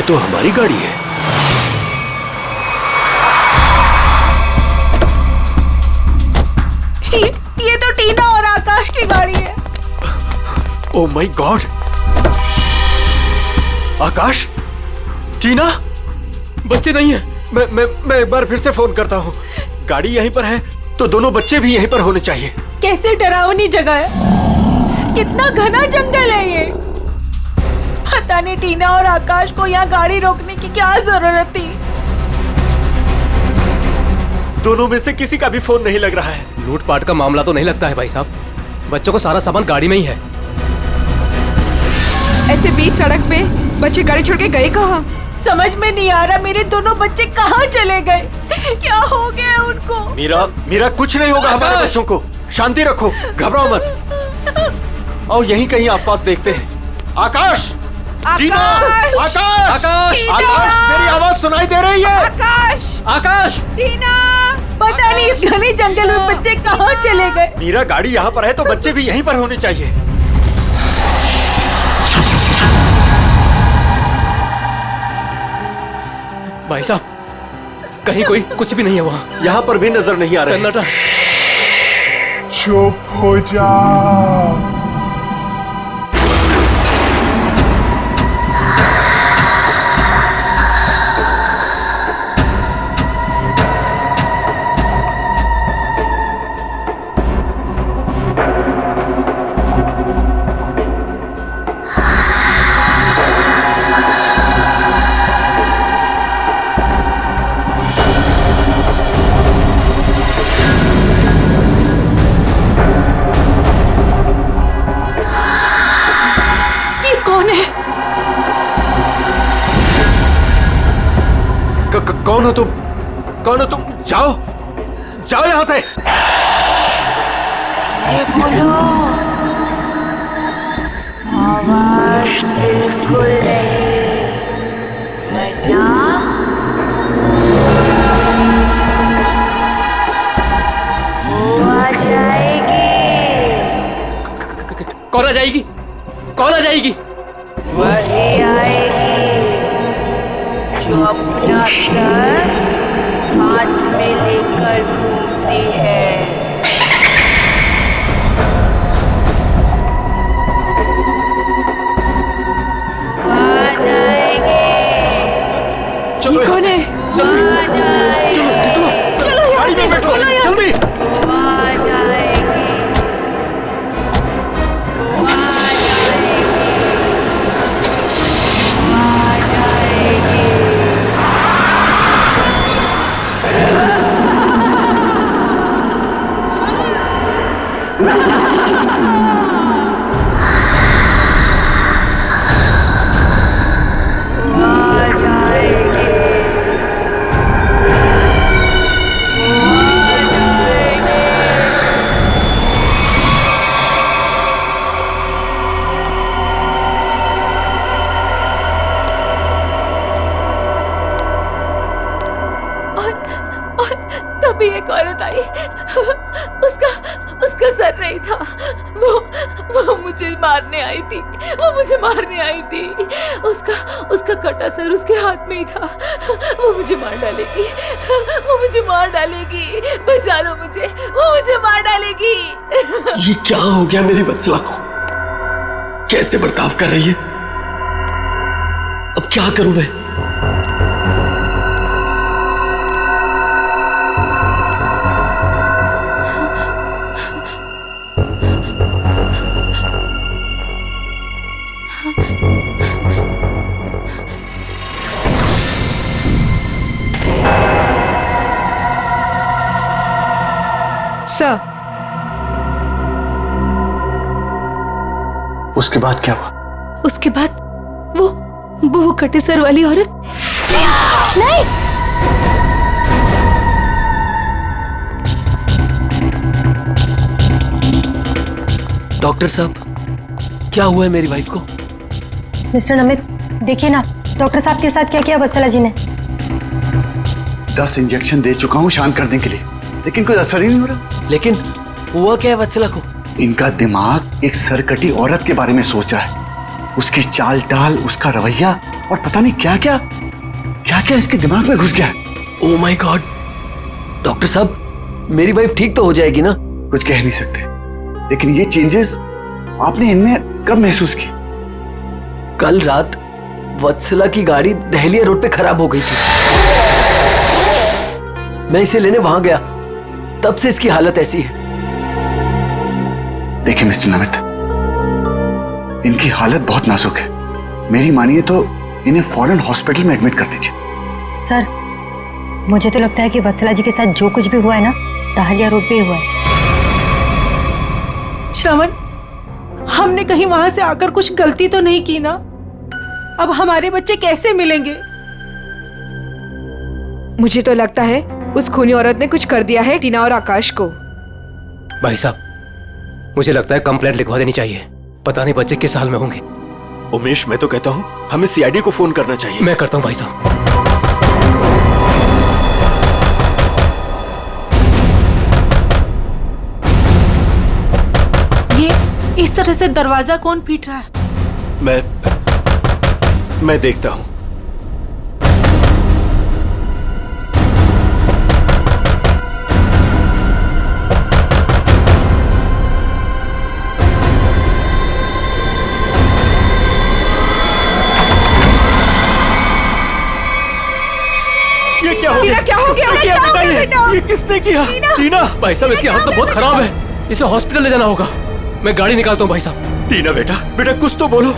तो हमारी गाड़ी है। ये तो टीना और आकाश की गाड़ी है। Oh my God! आकाश, टीना, बच्चे नहीं है। मैं एक बार फिर से फोन करता हूँ। गाड़ी यहीं पर है तो दोनों बच्चे भी यहीं पर होने चाहिए। कैसे डरावनी जगह है, कितना घना जंगल है ये। पता नहीं टीना और आकाश को यहाँ गाड़ी रोकने की क्या जरूरत थी। दोनों में से किसी का भी फोन नहीं लग रहा है। लूटपाट का मामला तो नहीं लगता है भाई साहब। बच्चों को सारा सामान गाड़ी में ही है। ऐसे बीच सड़क पे बच्चे गाड़ी छोड़ के गए कहाँ? समझ में नहीं आ रहा मेरे दोनों बच्चे कहाँ चले गए, क्या हो गया उनको। मीरा कुछ नहीं होगा हमारे बच्चों को। शांति रखो, घबराओ मत। आओ यहीं कहीं आसपास देखते हैं। आकाश, टीना, आकाश, आकाश, आकाश, मेरी आवाज सुनाई दे रही है? आकाश, आकाश, टीना, पता नहीं इस घने जंगल में बच्चे कहाँ चले गए। मीरा, गाड़ी यहाँ पर है तो बच्चे भी यहीं पर होने चाहिए। भाई साहब, कहीं कोई कुछ भी नहीं है वहाँ। यहाँ पर भी नजर नहीं आ रहा है। सन्नाटा। चुप हो जा। कौन हो तुम? कौन हो तुम? जाओ, जाओ यहाँ से। बोलो, आवाज बिल्कुल नहीं, वरना वो आ जाएगी। कौन आ जाएगी? कौन आ जाएगी? वही आएगी जो अपना सर हाथ में लेकर घूमती है। आ जाएगी। चलो कौन है? जल्दी, चलो, गाड़ी में बैठो, जल्दी। आ जाएगी। तभी एक औरत आई। उसका सर नहीं था। वो मुझे मारने आई थी। वो मुझे मारने आई थी। उसका कटा सर उसके हाथ में ही था। वो मुझे मार डालेगी। वो मुझे मार डालेगी। बचा लो मुझे। वो मुझे मार डालेगी। ये क्या हो गया मेरी वत्सला को? कैसे बर्ताव कर रही है? अब क्या करूं मैं? सर, उसके बाद क्या हुआ? उसके बाद वो कटे सर वाली औरत नहीं। डॉक्टर साहब, क्या हुआ है मेरी वाइफ को? मिस्टर नमित, देखिए ना डॉक्टर साहब के साथ क्या किया वत्सला जी ने। 10 इंजेक्शन दे चुका हूँ शांत करने के लिए, लेकिन कोई असर ही नहीं हो रहा। लेकिन हुआ क्या है वत्सला को? इनका दिमाग एक सरकटी औरत के बारे में सोच रहा है। उसकी चाल डाल, उसका रवैया और पता नहीं क्या क्या क्या क्या इसके दिमाग में घुस गया है। Oh my God. डॉक्टर साहब, मेरी वाइफ ठीक तो हो जाएगी ना? कुछ कह नहीं सकते, लेकिन ये चेंजेस आपने इनमें कब महसूस की? कल रात वत्सला की गाड़ी दहलिया रोड पे खराब हो गई थी। मैं इसे लेने वहां गया, तब से इसकी हालत ऐसी है। देखिए मिस्टर नमित, इनकी हालत बहुत नाजुक है। मेरी मानिए तो इन्हें फौरन हॉस्पिटल में एडमिट कर दीजिए। सर, मुझे तो लगता है कि वत्सला जी के साथ जो कुछ भी हुआ है ना, दहलिया रोड पे ही हुआ है। श्रवण, हमने कहीं वहां से आकर कुछ गलती तो नहीं की ना? अब हमारे बच्चे कैसे मिलेंगे? मुझे तो लगता है उस खूनी औरत ने कुछ कर दिया है टीना और आकाश को। भाई साहब, मुझे लगता है कंप्लेंट लिखवा देनी चाहिए। पता नहीं बच्चे किस हाल में होंगे। उमेश, मैं तो कहता हूँ हमें सीआईडी को फोन करना चाहिए। मैं करता हूँ भाई साहब। ये इस तरह से दरवाजा कौन पीट रहा है? मैं देखता हूँ। ये क्या हो गया? क्या हो गया? किया बेटा? ये किसने किया? टीना! भाई साहब, इसकी हालत तो बहुत खराब है। इसे हॉस्पिटल ले जाना होगा। मैं गाड़ी निकालता हूँ भाई साहब। टीना बेटा कुछ तो बोलो।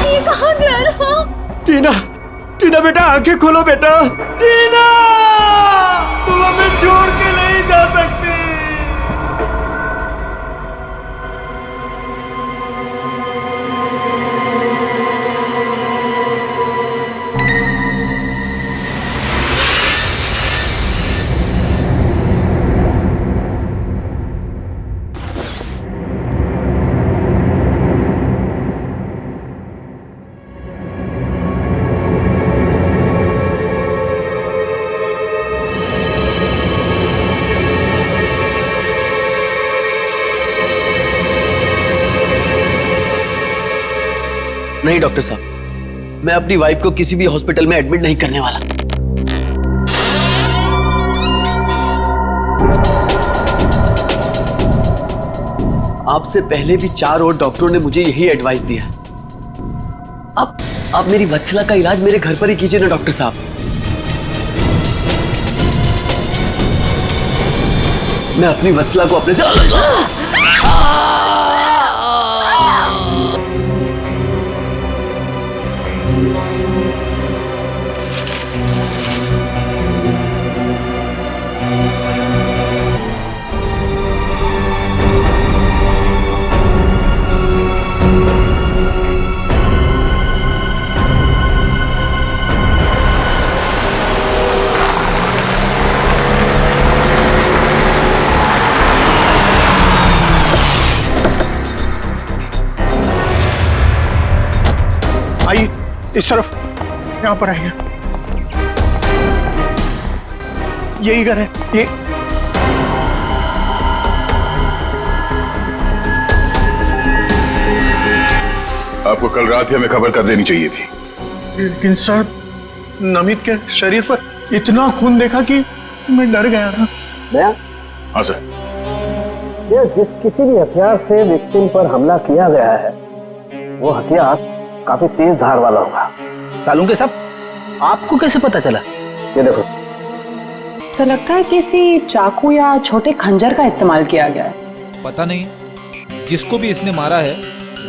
ये कहाँ जा रहा? टीना बेटा, आंखें खोलो बेटा। टीना, तुम हमें छोड़ के नहीं जा सकती। नहीं डॉक्टर साहब, मैं अपनी वाइफ को किसी भी हॉस्पिटल में एडमिट नहीं करने वाला। आपसे पहले भी 4 और डॉक्टरों ने मुझे यही एडवाइस दिया है। अब मेरी वत्सला का इलाज मेरे घर पर ही कीजिए ना डॉक्टर साहब। मैं अपनी वत्सला को अपने आइए इस तरफ, यहाँ पर आइए। यही घर है ये। आपको कल रात ही हमें खबर कर देनी चाहिए थी। लेकिन सर, नमित के शरीर पर इतना खून देखा कि मैं डर गया था। हाँ सर। जिस किसी भी हथियार से विक्टिम पर हमला किया गया है, वो हथियार काफी तेज धार वाला होगा। सालुंके साहब, आपको कैसे पता चला? ये देखो सर, लगता है किसी चाकू या छोटे खंजर का इस्तेमाल किया गया है। पता नहीं जिसको भी इसने मारा है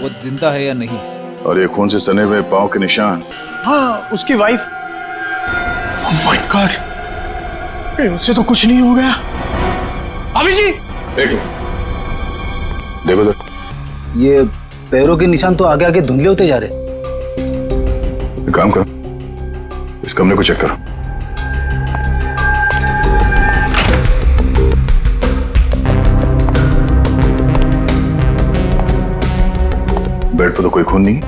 वो जिंदा है या नहीं। और ये खून से सने हुए पांव के निशान। हाँ, उसकी वाइफ। ओह माय गॉड, उससे तो कुछ नहीं हो गया। अभी जी देखो तो। ये पैरों के निशान तो आगे आगे धुंधले होते जा रहे। एक काम करो, इस कमरे को चेक करो। बेड पर तो कोई खून नहीं।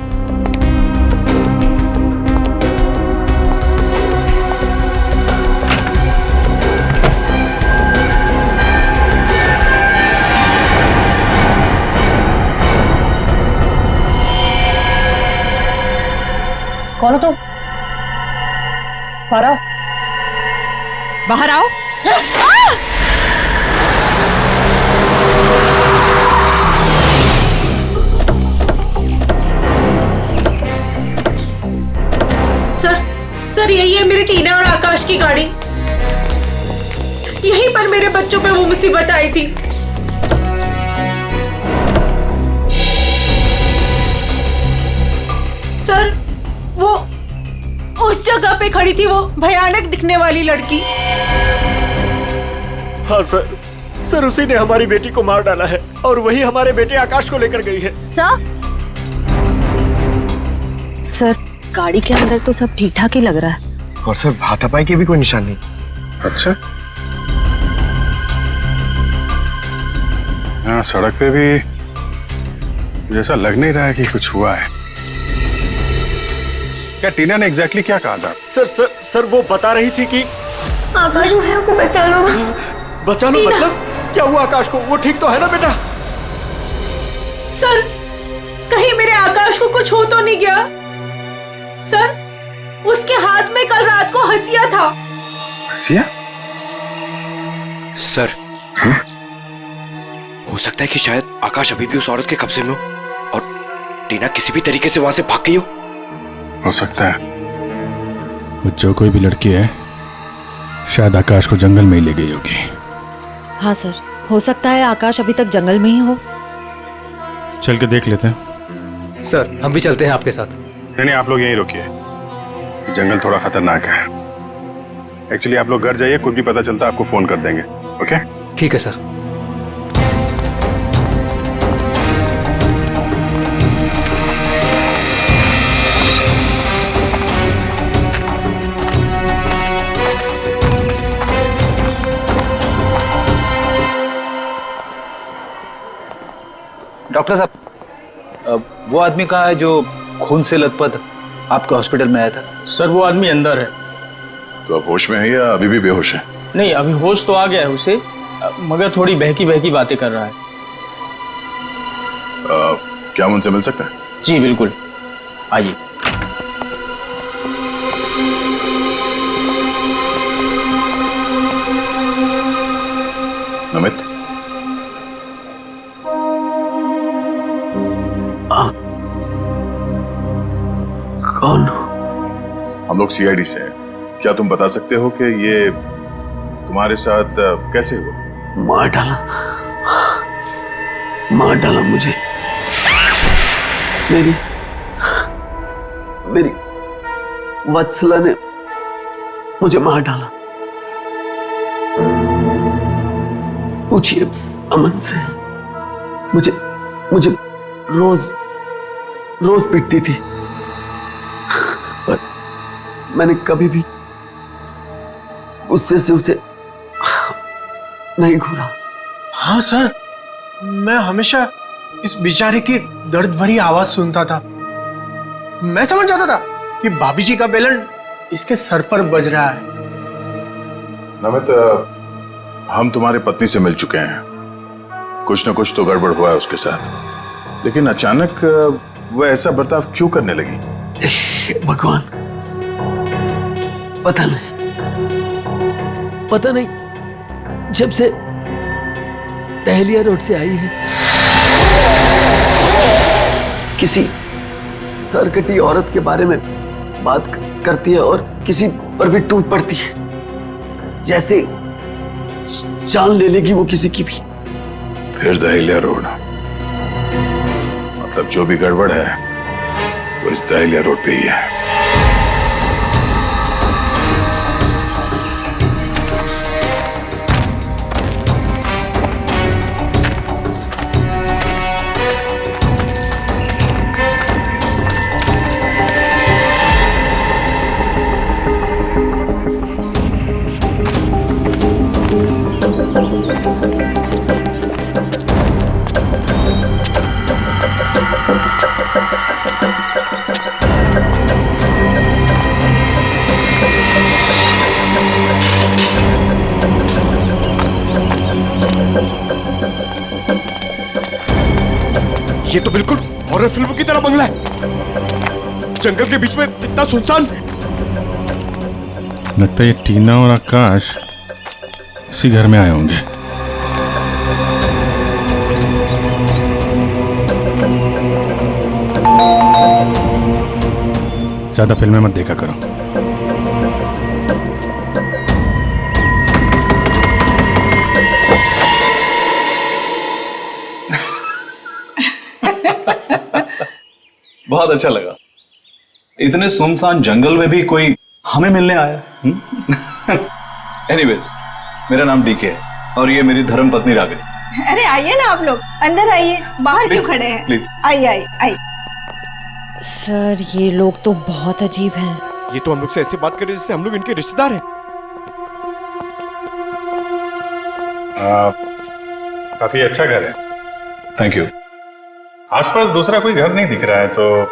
कौन हो तुम? बाहर आओ। बाहर आओ। सर यही है मेरी टीना और आकाश की गाड़ी। यहीं पर मेरे बच्चों पे वो मुसीबत आई थी। सर वो उस जगह पे खड़ी थी वो भयानक दिखने वाली लड़की। हाँ सर उसी ने हमारी बेटी को मार डाला है और वही हमारे बेटे आकाश को लेकर गई है। सर गाड़ी के अंदर तो सब ठीक ठाक ही लग रहा है। और सर हाथापाई के भी कोई निशान नहीं। अच्छा, हाँ सड़क पे भी जैसा लग नहीं रहा है कि कुछ हुआ है। क्या टीना ने एग्जैक्टली क्या कहा था? सर वो बता रही थी कि आकाश को बचा लो। बचा लो मतलब क्या हुआ आकाश को? वो ठीक तो है ना बेटा? सर कहीं मेरे आकाश को कुछ हो तो नहीं गया? सर उसके हाथ में कल रात को हंसिया था। हंसिया? सर हो सकता है कि शायद आकाश अभी भी उस औरत के कब्जे में हो और टीना किसी भी तरीके से वहां से भाग गई हो सकता है। वो जो कोई भी लड़की है शायद आकाश को जंगल में ही ले गई होगी। हाँ सर, हो सकता है आकाश अभी तक जंगल में ही हो। चल के देख लेते हैं। सर हम भी चलते हैं आपके साथ। नहीं, आप लोग यहीं रुकिए, जंगल थोड़ा खतरनाक है। एक्चुअली आप लोग घर जाइए, कुछ भी पता चलता आपको फोन कर देंगे। ओके ठीक है सर। डॉक्टर साहब, वो आदमी कहाँ है जो खून से लथपथ आपके हॉस्पिटल में आया था? सर वो आदमी अंदर है। तो अब होश में है या अभी भी बेहोश है? नहीं, अभी होश तो आ गया है उसे, मगर थोड़ी बहकी बहकी बातें कर रहा है। क्या हम उनसे मिल सकते हैं? जी बिल्कुल, आइए। नमित, कौन? हम लोग सीआईडी से हैं। क्या तुम बता सकते हो कि ये तुम्हारे साथ कैसे हुआ? मार डाला मुझे। मेरी वत्सला ने मुझे मार डाला। पूछिए अमन से। मुझे रोज पीटती थी, पर मैंने कभी भी गुस्से से उसे नहीं घूरा। हाँ सर, मैं हमेशा इस बेचारे की दर्द भरी आवाज सुनता था। मैं समझ जाता था कि भाभी जी का बेलन इसके सर पर बज रहा है। नमित, हम तुम्हारे पत्नी से मिल चुके हैं। कुछ न कुछ तो गड़बड़ हुआ है उसके साथ, लेकिन अचानक वह ऐसा बर्ताव क्यों करने लगी? भगवान, पता नहीं जब से दहलिया रोड से आई है किसी सरकटी औरत के बारे में बात करती है और किसी पर भी टूट पड़ती है, जैसे जान ले लेगी वो किसी की भी। फिर दहलिया रोड, मतलब जो भी गड़बड़ है वो इस दहलिया रोड पे ही है। ये तो बिल्कुल हॉरर फिल्म की तरह बंगला है। जंगल के बीच में इतना सुनसान। लगता है ये टीना और आकाश इसी घर में आए होंगे। ज्यादा फिल्में मत देखा करो। बहुत अच्छा लगा। इतने सुनसान जंगल में भी कोई हमें मिलने आया। एनीवेज, मेरा नाम डीके है और ये मेरी धर्म पत्नी रागिनी। अरे आइए ना आप लोग, अंदर आइए, बाहर क्यों खड़े हैं? प्लीज आइए आइए आइए। सर ये लोग तो बहुत अजीब हैं। ये तो हम लोग से ऐसे बात कर रहे जैसे हम लोग इनके रिश्तेदार हैं। काफी अच्छा घर है। Thank you. आसपास दूसरा कोई घर नहीं दिख रहा है, तो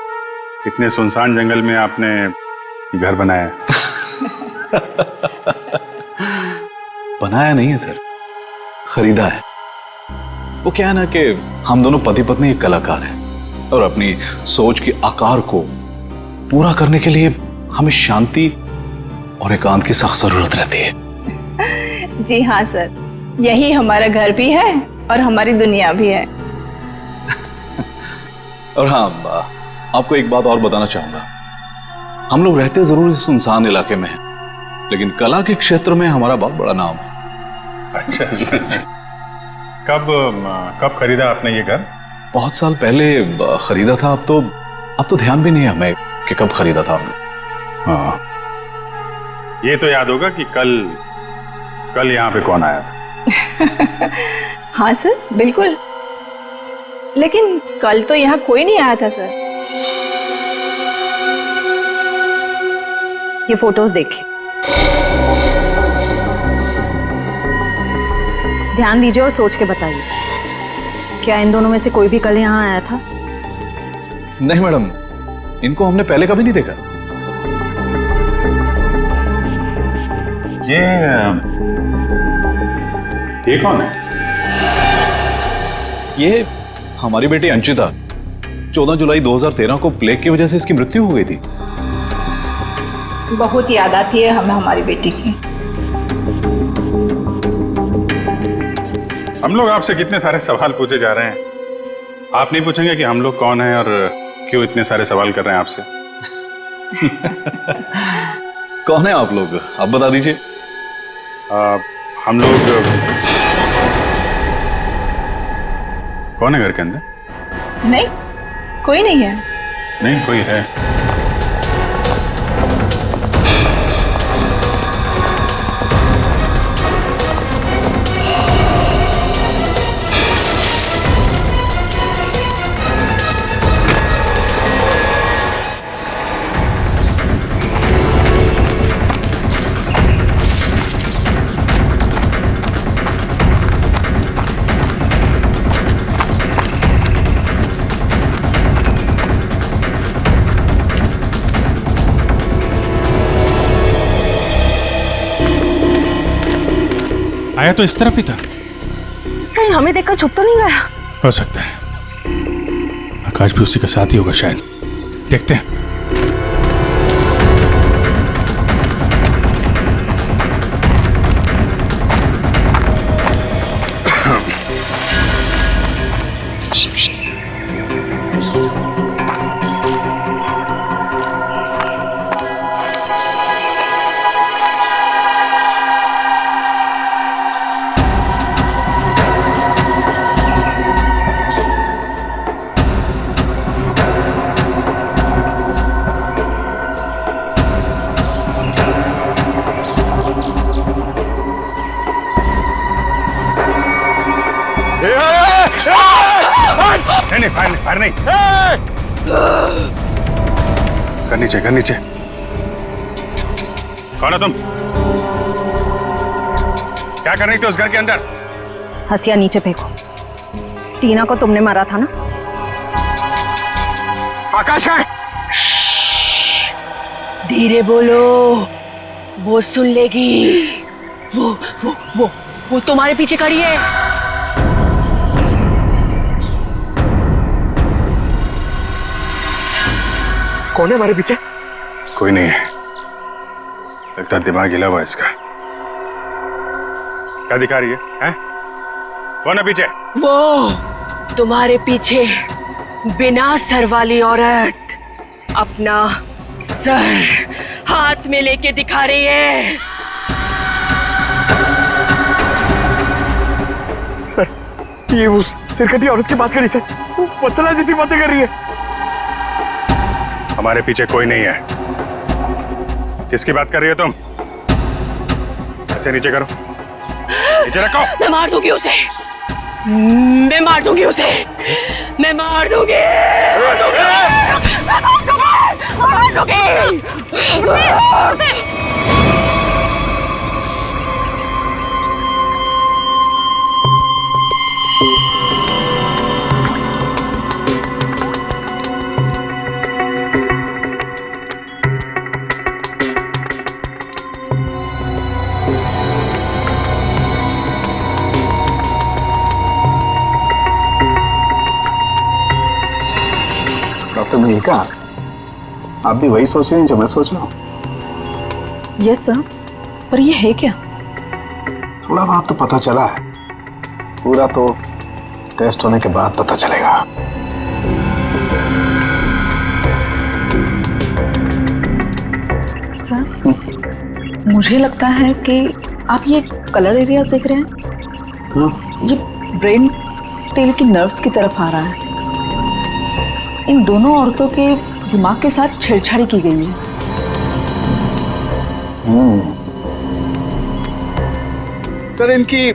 इतने सुनसान जंगल में आपने ये घर बनाया? बनाया नहीं है सर, खरीदा है। वो क्या है ना कि हम दोनों पति पत्नी एक कलाकार हैं और अपनी सोच के आकार को पूरा करने के लिए हमें शांति और एकांत की सख्त जरूरत रहती है। जी हाँ सर, यही हमारा घर भी है और हमारी दुनिया भी है। और हाँ, आपको एक बात और बताना चाहूंगा। हम लोग रहते जरूर इस सुनसान इलाके में हैं, लेकिन कला के क्षेत्र में हमारा बहुत बड़ा नाम है। अच्छा। कब खरीदा आपने ये घर? बहुत साल पहले खरीदा था। अब तो ध्यान भी नहीं है हमें कि कब खरीदा था हमने। हाँ, ये तो याद होगा कि कल यहाँ पे कौन आया था। हाँ सर, बिल्कुल। लेकिन कल तो यहाँ कोई नहीं आया था सर। ये फोटोज देखिए, ध्यान दीजिए और सोच के बताइए, क्या इन दोनों में से कोई भी कल यहाँ आया था? नहीं मैडम, इनको हमने पहले कभी नहीं देखा। ये कौन है? ये हमारी बेटी अंशिता। 14 जुलाई 2013 को प्लेग की वजह से इसकी मृत्यु हो गई थी। बहुत याद आती है हमें हमारी बेटी की। हम लोग आपसे कितने सारे सवाल पूछे जा रहे हैं, आप नहीं पूछेंगे कि हम लोग कौन हैं और क्यों इतने सारे सवाल कर रहे हैं आपसे? कौन है आप लोग, आप बता दीजिए। हम लोग कौन है घर के अंदर? नहीं, कोई नहीं है। नहीं, कोई है। आया तो इस तरफ ही था। कहीं हमें देखकर छुप तो नहीं गया? हो सकता है आकाश भी उसी का साथी होगा शायद। देखते हैं। नहीं, फायर नहीं। कर नीचे। कौन हो तुम? क्या कर रही थी उस घर के अंदर? हसिया नीचे फेंको। टीना को तुमने मारा था ना? आकाश का? धीरे बोलो, वो सुन लेगी। वो तुम्हारे पीछे खड़ी है। कौन है हमारे पीछे? कोई नहीं है, लगता है दिमाग हिला हुआ इसका। क्या दिखा रही है, हैं? कौन है पीछे? वो तुम्हारे पीछे बिना सर वाली औरत अपना सर हाथ में लेके दिखा रही है। सर, ये उस सिरकटी औरत की बात कर रही सर, वत्सला जैसी बातें कर रही है। हमारे पीछे कोई नहीं है। किसकी बात कर रही हो तुम? ऐसे नीचे करो, नीचे रखो। मैं मार दूंगी उसे, मैं मार दूंगी उसे, मैं मार दूंगी, मार दूंगी। डॉक्टर मल्लिका, आप भी वही सोच रहे हैं जो मैं सोच रहा हूँ? यस सर, पर ये है क्या? थोड़ा बहुत तो पता चला है, पूरा तो टेस्ट होने के बाद पता चलेगा। सर, मुझे लगता है कि आप ये कलर एरिया देख रहे हैं, ये ब्रेन टेल की नर्व्स की तरफ आ रहा है। इन दोनों औरतों के दिमाग के साथ छेड़छाड़ी की गई है। सर, इनकी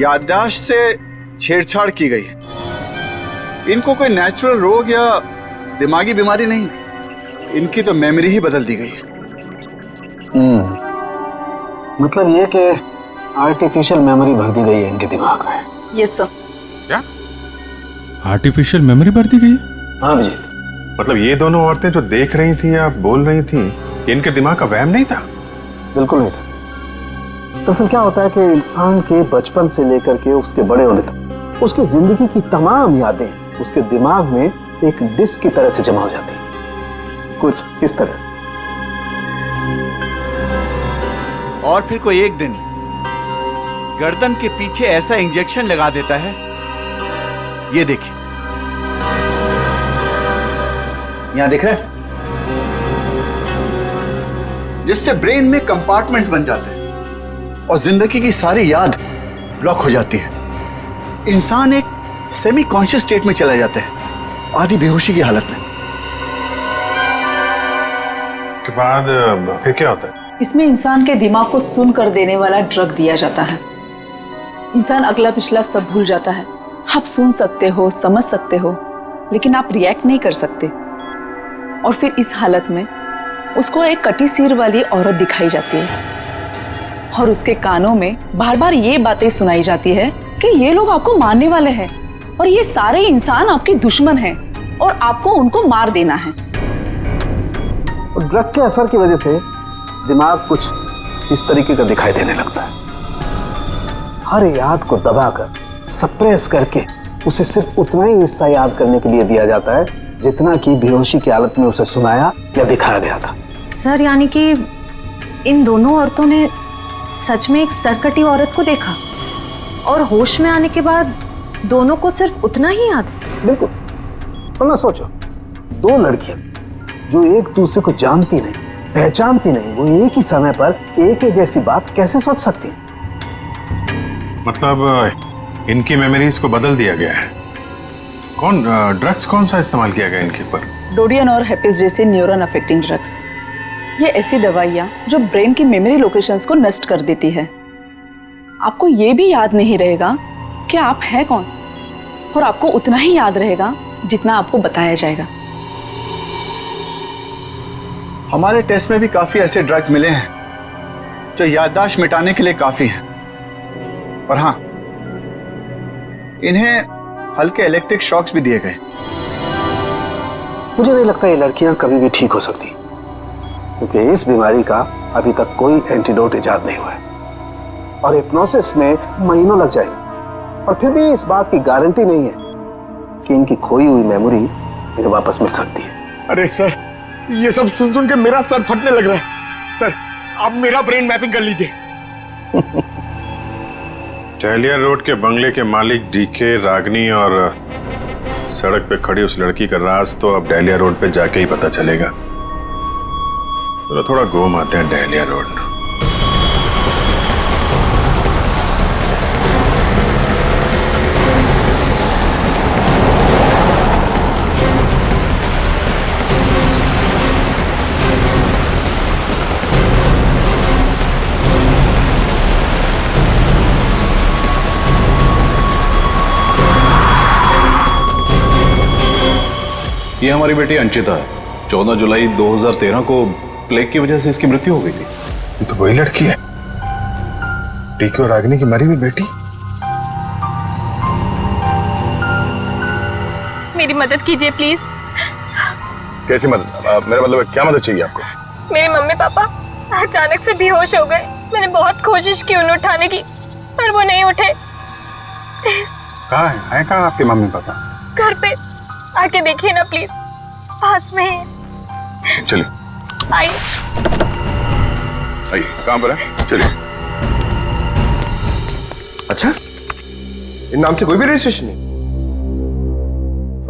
याददाश्त से छेड़छाड़ की गई है। इनको कोई नेचुरल रोग या दिमागी बीमारी नहीं, इनकी तो मेमोरी ही बदल दी गई है। मतलब ये कि आर्टिफिशियल मेमोरी भर दी गई है इनके दिमाग में। Yes sir. क्या आर्टिफिशियल मेमोरी भर दी गई है? हाँ जी। मतलब ये दोनों औरतें जो देख रही थी या बोल रही थी, इनके दिमाग का वहम नहीं था? बिल्कुल नहीं था। दरअसल क्या होता है कि इंसान के बचपन से लेकर के उसके बड़े होने तक उसकी जिंदगी की तमाम यादें उसके दिमाग में एक डिस्क की तरह से जमा हो जाती हैं, कुछ इस तरह से। और फिर कोई एक दिन गर्दन के पीछे ऐसा इंजेक्शन लगा देता है, ये देखिए, यहां दिख रहा है, जिससे ब्रेन में कंपार्टमेंट्स बन जाते हैं और जिंदगी की सारी याद ब्लॉक हो जाती है। इंसान एक सेमी कॉन्शियस स्टेट में चला जाता है, आधी बेहोशी की हालत में। के बाद फिर क्या होता है? इसमें इंसान के दिमाग को सुन कर देने वाला ड्रग दिया जाता है। इंसान अगला पिछला सब भूल जाता है। आप सुन सकते हो, समझ सकते हो, लेकिन आप रिएक्ट नहीं कर सकते। और फिर इस हालत में उसको एक कटी सिर वाली औरत दिखाई जाती है और उसके कानों में बार बार ये बातें सुनाई जाती है कि ये लोग आपको मारने वाले हैं और ये सारे इंसान आपके दुश्मन हैं और आपको उनको मार देना है। और ड्रग के असर की वजह से दिमाग कुछ इस तरीके का दिखाई देने लगता है। हर याद को दबाकर, सप्रेस करके उसे सिर्फ उतना ही हिस्सा याद करने के लिए दिया जाता है जितना कि बेहोशी की हालत में उसे सुनाया या दिखाया गया था। सर, यानी कि इन दोनों औरतों ने सच में एक सरकटी औरत को देखा और होश में आने के बाद दोनों को सिर्फ उतना ही याद है? बिल्कुल। वरना सोचो, दो लड़कियां जो एक दूसरे को जानती नहीं, पहचानती नहीं, वो एक ही समय पर एक ही जैसी बात कैसे सोच सकती हैं? मतलब इनकी मेमोरीज को बदल दिया गया है। ड्रग्स कौन सा इस्तेमाल किया गया इनके ऊपर? डोडियन और हेपिस जैसे न्यूरॉन अफेक्टिंग ड्रग्स। ये ऐसी दवाइयाँ जो ब्रेन की मेमोरी लोकेशंस को नष्ट कर देती है। आपको ये भी याद नहीं रहेगा कि आप हैं कौन, और आपको उतना ही याद रहेगा जितना आपको बताया जाएगा। हमारे टेस्ट में भी काफी ऐसे ड्रग्स मिले हैं जो याददाश्त मिटाने के लिए काफी हैं। और हाँ, इन्हें हल्के इलेक्ट्रिक शॉक्स भी दिए गए। मुझे नहीं लगता ये लड़कियां कभी भी ठीक हो सकती, क्योंकि इस बीमारी का अभी तक कोई एंटीडोट इजाद नहीं हुआ है और हिप्नोसिस में महीनों लग जाएंगे। और फिर भी इस बात की गारंटी नहीं है कि इनकी खोई हुई मेमोरी इन्हें वापस मिल सकती है। अरे सर, ये सब सुन सुन के मेरा सर फटने लग रहा है। सर, आप मेरा ब्रेन मैपिंग कर लीजिए। टहलिया रोड के बंगले के मालिक डीके, रागनी और सड़क पे खड़ी उस लड़की का राज तो अब डहलिया रोड पे जाके ही पता चलेगा। तो थोड़ा घूम आते हैं डहलिया रोड। ये हमारी बेटी अंचिता है। 14 जुलाई 2013 को प्लेग की वजह से इसकी मृत्यु हो गई थी। ये तो वही लड़की है, डीके और रागिनी की मरी हुई बेटी। मेरी मदद कीजिए प्लीज। कैसी मदद? मेरा मतलब क्या मदद चाहिए आपको? मेरे मम्मी पापा अचानक से बेहोश हो गए। मैंने बहुत कोशिश की उन्हें उठाने की, पर वो नहीं उठे। कहाँ है कहाँ आपके मम्मी पापा? घर पे आके देखिए ना प्लीज, पास में है। चलिए आइए। आइए, कहाँ पर है? चलिए। अच्छा, इन नाम से कोई भी रजिस्ट्रेशन नहीं?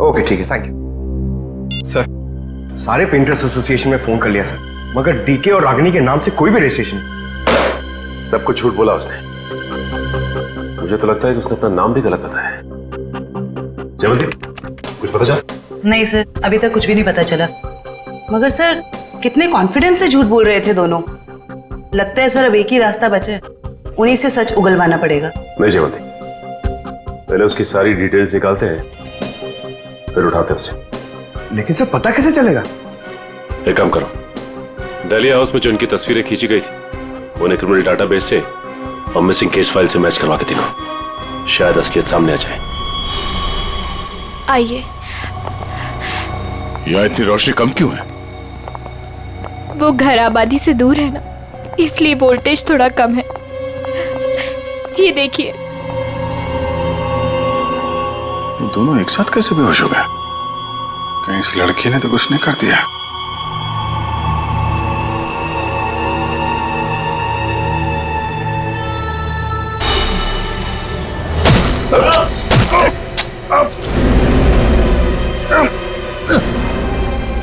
ओके ठीक है, थैंक यू सर। सारे पेंटर्स एसोसिएशन में फोन कर लिया सर, मगर डीके और रागिनी के नाम से कोई भी रजिस्ट्रेशन नहीं। सब कुछ झूठ बोला उसने। मुझे तो लगता है कि उसने अपना नाम भी गलत बताया है। जयवंती, कुछ पता चला? नहीं सर, अभी तक कुछ भी नहीं पता चला। मगर सर, कितने कॉन्फिडेंस से झूठ बोल रहे थे दोनों। लगता है सर अब एक ही रास्ता बचा है, उन्हीं से सच उगलवाना पड़ेगा। नहीं जयवंती, पहले उसकी सारी डिटेल्स निकालते हैं, फिर उठाते हैं उसे। लेकिन सर पता कैसे चलेगा? एक काम करो, डहलिया हाउस में जो उनकी तस्वीरें खींची गई थी उन्हें क्रिमिनल डाटाबेस से और मिसिंग केस फाइल से मैच करवा के देखो, शायद असलियत सामने आ जाए। आइए। यहाँ इतनी रोशनी कम क्यों है? वो घर आबादी से दूर है ना, इसलिए वोल्टेज थोड़ा कम है। ये देखिए। दोनों एक साथ कैसे बेहोश हो गए? कहीं इस लड़की ने तो कुछ नहीं कर दिया?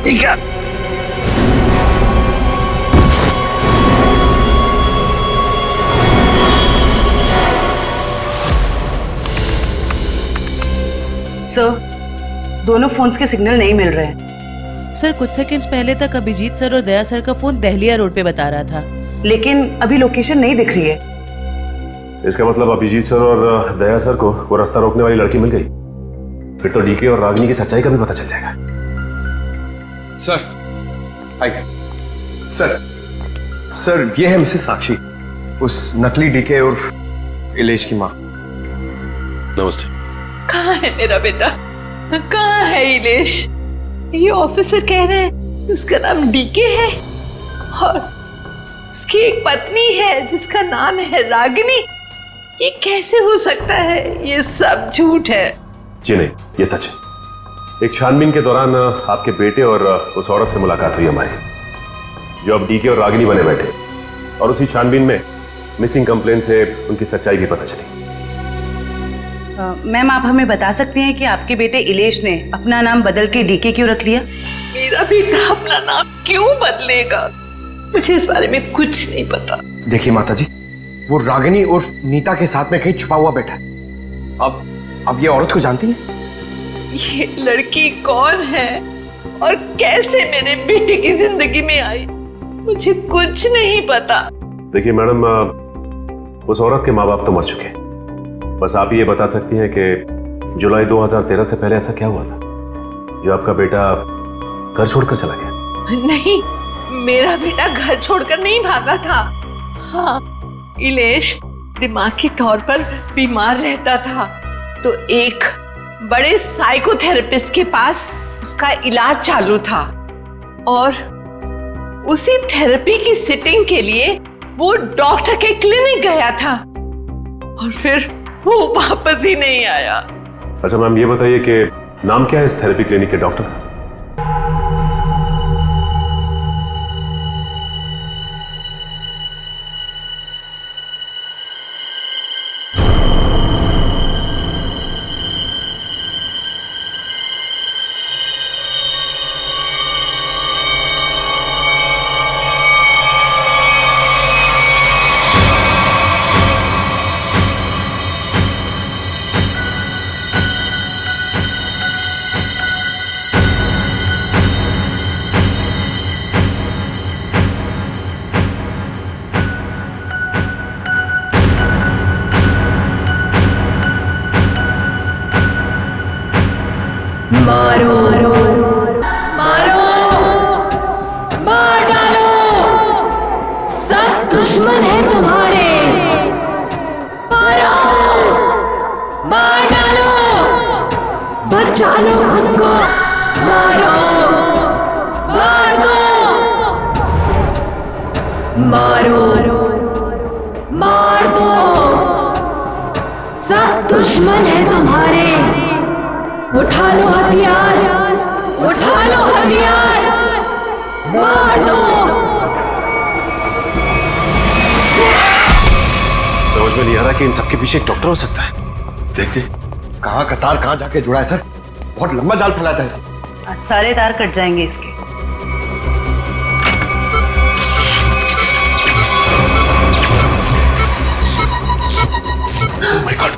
ठीक है। सर, दोनों फोन्स के सिग्नल नहीं मिल रहे हैं। सर, कुछ सेकंड्स पहले तक अभिजीत सर और दया सर का फोन दहलिया रोड पे बता रहा था, लेकिन अभी लोकेशन नहीं दिख रही है। इसका मतलब अभिजीत सर और दया सर को वो रास्ता रोकने वाली लड़की मिल गई। फिर तो डीके और रागिनी की सच्चाई का भी पता चल जाएगा। सर आइए। सर ये है मिसेस साक्षी, उस नकली डीके और इलेश की माँ। नमस्ते। कहाँ है मेरा बेटा? कहाँ है इलेश? ये ऑफिसर कह रहे हैं उसका नाम डीके है और उसकी एक पत्नी है जिसका नाम है रागिनी। ये कैसे हो सकता है? ये सब झूठ है। जी नहीं, ये सच है। एक छानबीन के दौरान आपके बेटे और उस औरत से मुलाकात हुई हमारी, जो अब डीके और रागिनी बने बैठे, और उसी छानबीन में मिसिंग कंप्लेंट से उनकी सच्चाई भी पता चली। मैम, आप हमें बता सकते हैं कि आपके बेटे इलेश ने अपना नाम बदल के डीके क्यों रख लिया? मेरा बेटा अपना नाम क्यों बदलेगा? मुझे इस बारे में कुछ नहीं पता। देखिए माताजी, वो रागिनी और नीता के साथ में कहीं छुपा हुआ बैठा है। अब ये औरत को जानती है? ये लड़की कौन है और कैसे मेरे बेटे की जिंदगी में आई, मुझे कुछ नहीं पता। देखिए मैडम, उस औरत के माँ बाप तो मर चुके हैं। बस आप ये बता सकती हैं कि जुलाई 2013 से पहले ऐसा क्या हुआ था जो आपका बेटा घर छोड़कर चला गया? नहीं, मेरा बेटा घर छोड़कर नहीं भागा था। हाँ, इलेश दिमागी तौर पर बीमार रहता था, तो एक बड़े साइकोथेरेपिस्ट के पास उसका इलाज चालू था और उसी थेरेपी की सिटिंग के लिए वो डॉक्टर के क्लिनिक गया था और फिर वो वापस ही नहीं आया। अच्छा मैम, ये बताइए कि नाम क्या है इस थेरेपी क्लिनिक के डॉक्टर का? उठा लो खुद को, मारो, मार दो, मारो, मार दो। सब दुश्मन है तुम्हारे, उठा लो हथियार, उठा लो हथियार, मार दो। समझ में नहीं आ रहा कि इन सबके पीछे एक डॉक्टर हो सकता है। देखते कहाँ का तार कहाँ जाके जुड़ा है सर। बहुत लंबा जाल फैलाता है सर। आज सारे तार कट जाएंगे इसके। Oh my God!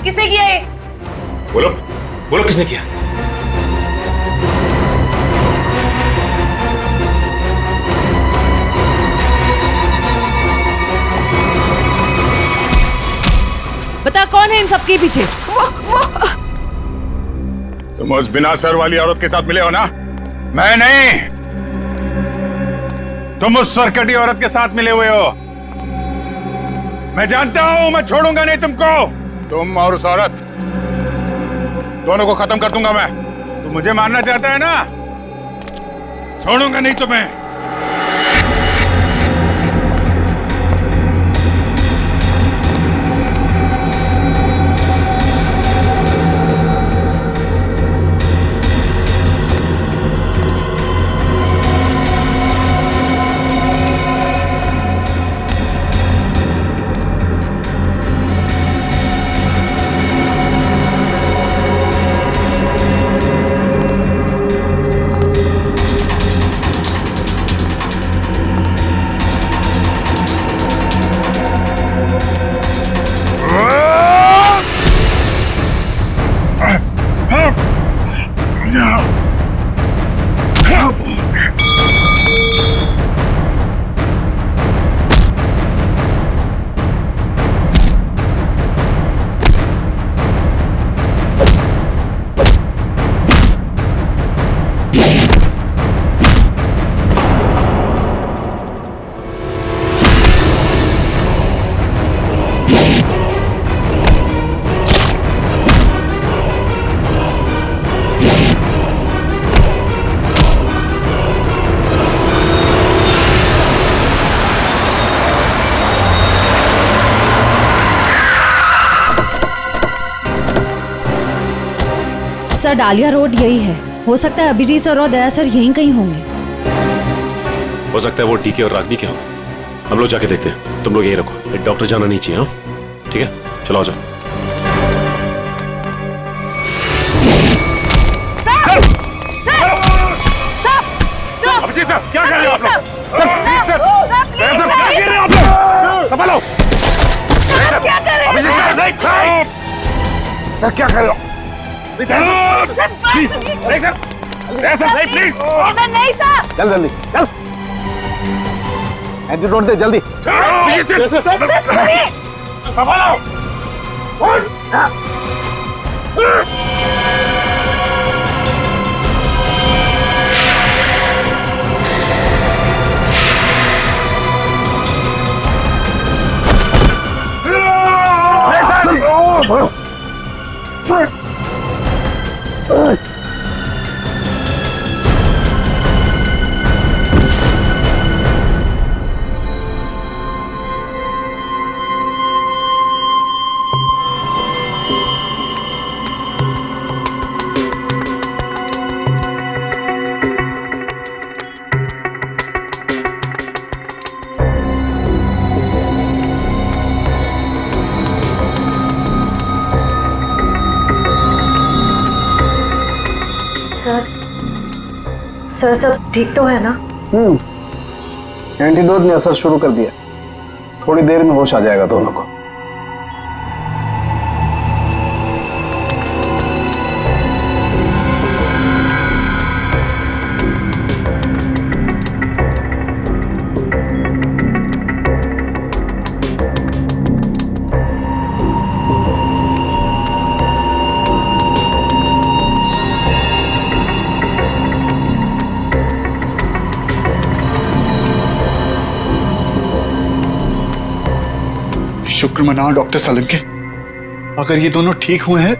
किसने किया ये? बोलो, बोलो किसने किया? बता कौन है इन सबके पीछे? तुम उस बिना सर वाली औरत के साथ मिले हो ना? मैं नहीं, तुम उस सरकटी औरत के साथ मिले हुए हो। मैं जानता हूं, मैं छोड़ूंगा नहीं तुमको। तुम और उस औरत दोनों को खत्म कर दूंगा मैं। तुम मुझे मारना चाहता है ना? छोड़ूंगा नहीं तुम्हें। सर डालिया रोड यही है। हो सकता है अभिजीत सर और दया सर यहीं कहीं होंगे। हो सकता है वो डीके और रागनी के हों। हम लोग जाके देखते हैं। तुम लोग यहीं रखो, एक डॉक्टर जाना नहीं चाहिए। हाँ ठीक है, चलो आ जाओ। अभिजीत सर, क्या कर रहे हो आप लोग? सर, क्या कर रहे हो आप लोग? संभालो। क्या कर रहे अभिजीत सर, क्या कर रहे हो? Please, please. नहीं सर। चल जल्दी, चल। एंटीडोट दे जल्दी। संभालो। सर सब ठीक तो है ना? एंटीडोट ने असर शुरू कर दिया। थोड़ी देर में होश आ जाएगा दोनों को। शुक्र मनाओ डॉक्टर सालुंके, अगर ये दोनों ठीक हुए हैं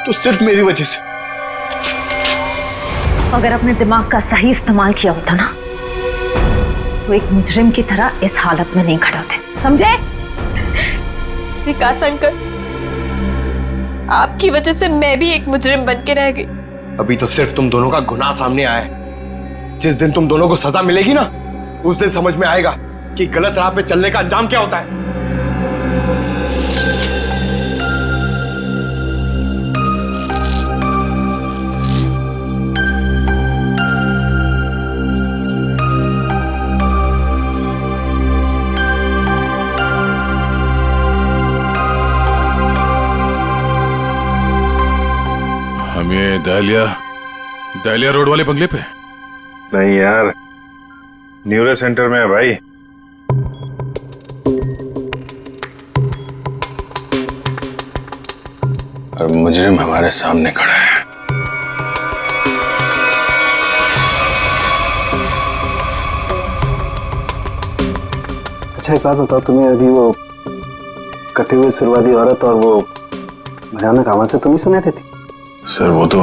तो सिर्फ मेरी वजह से। अगर अपने दिमाग का सही इस्तेमाल किया होता ना तो एक मुजरिम की तरह इस हालत में नहीं खड़े होते, समझे? विकास अंकल, आपकी वजह से मैं भी एक मुजरिम बन के रह गई। अभी तो सिर्फ तुम दोनों का गुनाह सामने आया है। जिस दिन तुम दोनों को सजा मिलेगी ना, उस दिन समझ में आएगा कि गलत राह पे चलने का अंजाम क्या होता है। हम ये दहलिया रोड वाले बंगले पे? नहीं यार, न्यूरो सेंटर में है भाई। और मुजरिम हमारे सामने खड़ा है। अच्छा एक बात बताओ, तुम्हें अभी वो कटे हुए सिर वाली औरत और वो भयानक आवाज से तुम ही सुने थे? सर वो तो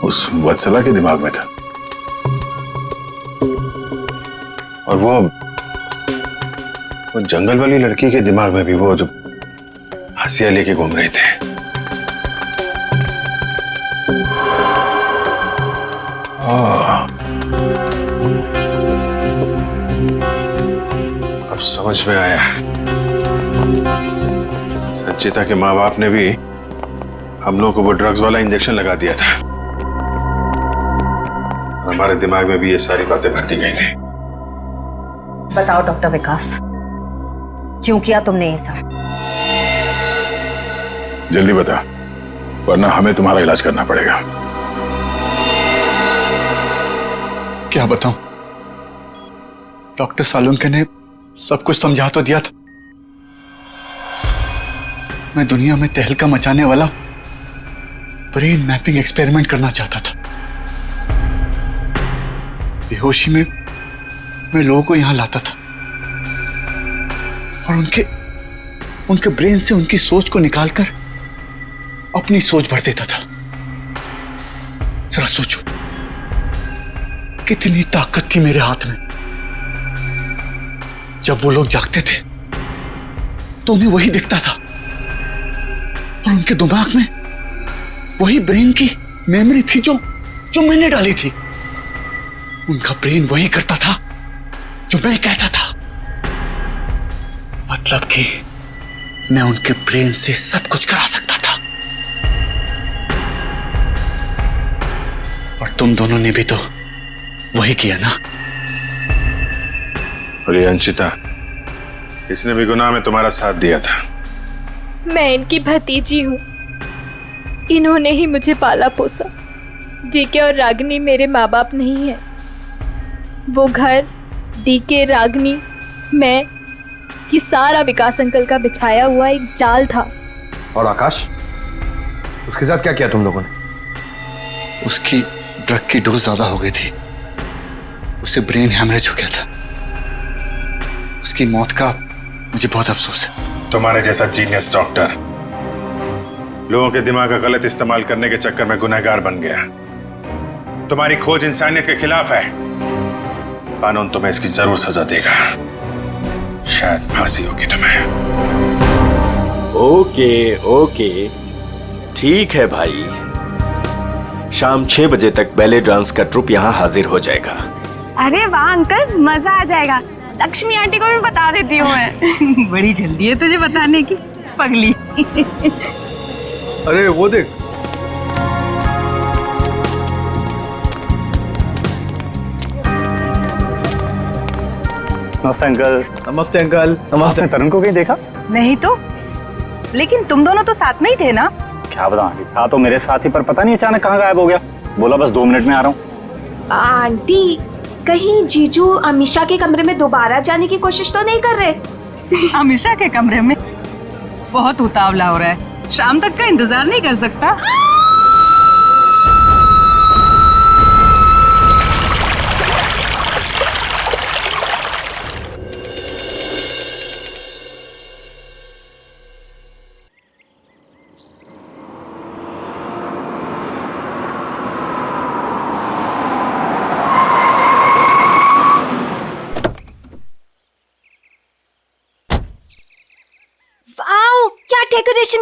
उस वत्सला के दिमाग में था, और वो जंगल वाली लड़की के दिमाग में भी, वो जो हंसिया लेके घूम रहे थे। अब समझ में आया, संचिता के माँ बाप ने भी हम लोगों को वो ड्रग्स वाला इंजेक्शन लगा दिया था। हमारे दिमाग में भी ये सारी बातें भरती गई थी। बताओ डॉक्टर विकास, क्यों किया तुमने ये सब? जल्दी बता, वरना हमें तुम्हारा इलाज करना पड़ेगा। क्या बताऊं, डॉक्टर सालुंके ने सब कुछ समझा तो दिया था। मैं दुनिया में तहलका मचाने वाला ब्रेन मैपिंग एक्सपेरिमेंट करना चाहता था। बेहोशी में मैं लोगों को यहां लाता था और उनके ब्रेन से उनकी सोच को निकालकर अपनी सोच भर देता था। जरा सोचो, कितनी ताकत थी मेरे हाथ में। जब वो लोग जागते थे तो उन्हें वही दिखता था, और उनके दिमाग में वही ब्रेन की मेमोरी थी जो मैंने डाली थी। उनका ब्रेन वही करता था जो मैं कहता था। मतलब कि मैं उनके ब्रेन से सब कुछ करा सकता था। और तुम दोनों ने भी तो वही किया ना। और ये अंशिता, इसने भी गुनाह में तुम्हारा साथ दिया था। मैं इनकी भतीजी हूँ, इन्होंने ही मुझे पाला पोसा। डीके और रागिनी मेरे माँ बाप नहीं है। वो घर, डीके, रागिनी, मैं, ये सारा विकास अंकल का बिछाया हुआ एक जाल था। और आकाश, उसके साथ क्या किया तुम लोगों ने? उसकी ड्रग की डोज ज्यादा हो गई थी, उसे ब्रेन हैमरेज हो गया था। उसकी मौत का मुझे बहुत अफसोस है। तुम्हारे जैसा जीनियस डॉक्टर लोगों के दिमाग का गलत इस्तेमाल करने के चक्कर में गुनहगार बन गया। तुम्हारी खोज इंसानियत के खिलाफ है। कानून तुम्हें इसकी जरूर सजा देगा। शायद फांसी होगी तुम्हें। ओके, ठीक है भाई। शाम 6 बजे तक बैले डांस का ट्रुप यहाँ हाजिर हो जाएगा। अरे वाह अंकल, मजा आ जाएगा। लक्ष्मी आंटी को भी बता देती हूँ मैं। बड़ी जल्दी है तुझे बताने की, पगली। अरे वो देख, नमस्ते अंकल। नमस्ते अंकल। नमस्ते। आपने तरुण को कहीं देखा? नहीं तो, लेकिन तुम दोनों तो साथ में ही थे ना? क्या बताऊं, था तो मेरे साथ ही, पर पता नहीं अचानक कहाँ गायब हो गया। बोला बस 2 मिनट में आ रहा हूँ। आंटी, कहीं जीजू अमीषा के कमरे में दोबारा जाने की कोशिश तो नहीं कर रहे? अमीषा के कमरे में? बहुत उतावला हो रहा है, शाम तक का इंतजार नहीं कर सकता।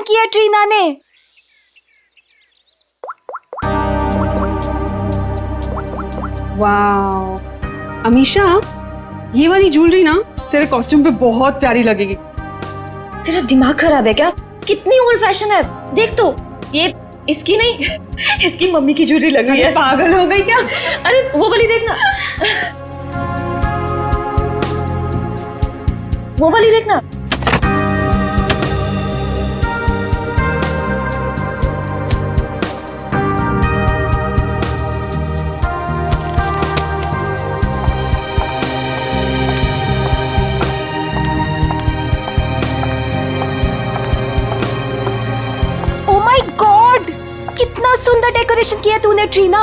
किया ट्रीना ने। वाह अमीशा, ये वाली ज्वेलरी ना तेरे कॉस्ट्यूम पे बहुत प्यारी लगेगी। तेरा दिमाग खराब है क्या? कितनी ओल्ड फैशन है, देख तो। ये इसकी नहीं इसकी मम्मी की ज्वेलरी लग रही है। पागल हो गई क्या? अरे वो वाली देखना, वो वाली देखना। कितना सुंदर डेकोरेशन किया तूने ट्रीना,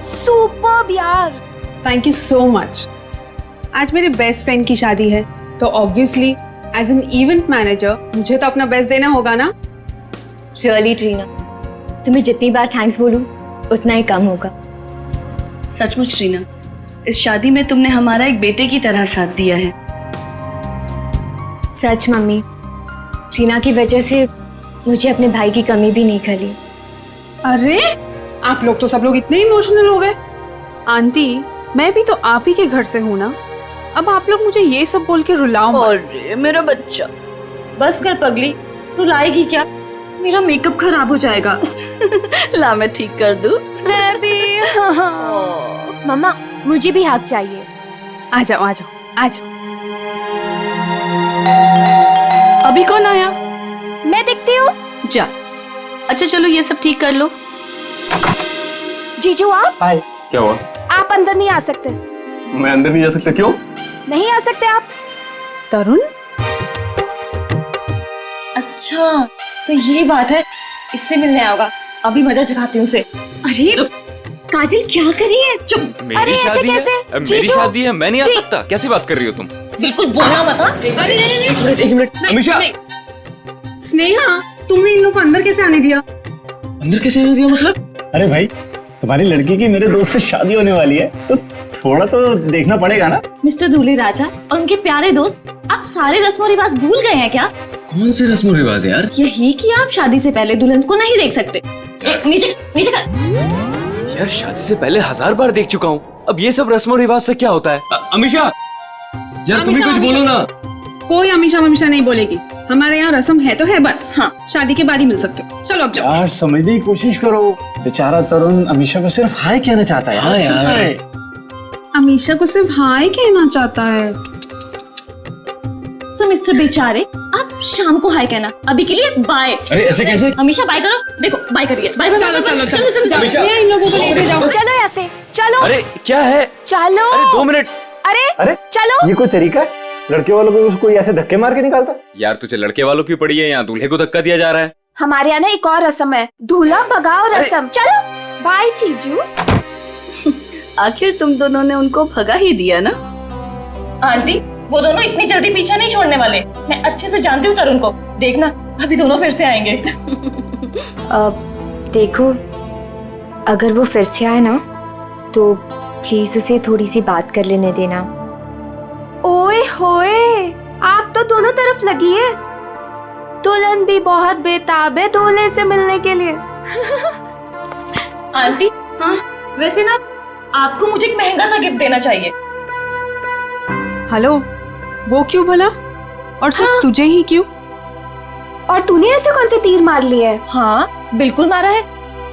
सुपर्ब यार। Thank you so much. आज मेरे बेस्ट फ्रेंड की शादी है तो obviously as an event manager मुझे तो अपना बेस्ट देना होगा ना। रियली ट्रीना, तुम्हें जितनी बार थैंक्स बोलूं उतना ही कम होगा। सचमुच ट्रीना, इस शादी में तुमने हमारा एक बेटे की तरह साथ दिया है। सच मम्मी, ट्रीना की वजह से मुझे अपने भाई की कमी भी नहीं खली। अरे आप लोग तो सब लोग इतने इमोशनल हो गए। आंटी, मैं भी तो आप ही के घर से हूँ ना, अब आप लोग मुझे ये सब बोल के रुलाओ मत। अरे मेरा बच्चा, बस कर पगली, रुलाएगी क्या? मेरा मेकअप खराब हो जाएगा। ला मैं ठीक कर दूं। मैं भी। मम्मा मुझे भी हाथ चाहिए। आ जाओ आ जाओ आ जाओ। अभी कौन आया? मैं देखती हूँ। जा। अच्छा चलो ये सब ठीक कर लो। जीजू आप? हाय। क्या हुआ? आप अंदर नहीं आ सकते। मैं अंदर नहीं जा सकता, क्यों? नहीं आ सकते आप। तरुण? अच्छा तो ये बात है, इससे मिलने आएगा। अभी मजा चखाती हूँ उसे। अरे काजल क्या कर रही है? चुप। मेरी शादी है, मेरी शादी है, मैं नहीं आ सकता। कैसी बात कर रही हो तुम? बिल्कुल बोलना मत। एक मिनट अमीशा। स्नेहा, तुमने इन लोग को अंदर कैसे आने दिया? अंदर कैसे आने दिया मतलब? अरे भाई, तुम्हारी लड़की की मेरे दोस्त से शादी होने वाली है तो थोड़ा तो देखना पड़ेगा ना। मिस्टर दूल्हे राजा और उनके प्यारे दोस्त, आप सारे रस्म और रिवाज भूल गए हैं क्या? कौन से रस्म और रिवाज यार? यही कि आप शादी से पहले दुल्हन को नहीं देख सकते। नीचे नीचे कर। यार शादी से पहले 1000 बार देख चुका हूँ, अब ये सब रस्म और रिवाज से क्या होता है? अमीशा यार तुम ही कुछ बोलो ना। कोई अमीशा ममीशा नहीं बोलेगी, हमारे यहाँ रस्म है तो है बस। हाँ, शादी के बाद ही मिल सकते हो। चलो अब जाओ। यार समझने की कोशिश करो, बेचारा तरुण अमीशा को सिर्फ हाय कहना चाहता है। हाँ यार, अमीशा को सिर्फ हाय कहना चाहता है। सो मिस्टर बेचारे, आप शाम को हाय कहना, अभी के लिए बाय। अरे ऐसे कैसे? अमीशा बाय करो, देखो बाय करिए। Bye bye. चलो चलो चलो चलो अमीशा। ये इन लोगों को लेके जाओ। चलो यहाँ से, चलो। अरे क्या है? चलो। अरे 2 मिनट। अरे चलो। ये कोई तरीका है? लड़के वालों को कोई ऐसे धक्के मार के निकालता? यार तुझे लड़के वालों की पड़ी है, यहाँ दूल्हे को धक्का दिया जा रहा है। हमारे यहाँ ना एक और रस्म है, दूल्हा भगाओ रस्म। चलो बाय जीजू। आखिर तुम दोनों ने उनको भगा ही दिया ना। आंटी, वो दोनों इतनी जल्दी पीछा नहीं छोड़ने वाले। मैं अच्छे से जानती हूँ तरुण को, देखना अभी दोनों फिर से आएंगे। देखो, अगर वो फिर से आए ना तो प्लीज उसे थोड़ी सी बात कर लेने देना। ओए होए, आग तो दोनों तरफ लगी है। दुल्हन भी बहुत बेताब है दूल्हे से मिलने के लिए। आंटी, हाँ वैसे ना आपको मुझे एक महंगा सा गिफ्ट देना चाहिए। हेलो, वो क्यों भला? और सिर्फ तुझे ही क्यों? और तूने ऐसे कौन से तीर मार लिए? हाँ बिल्कुल मारा है।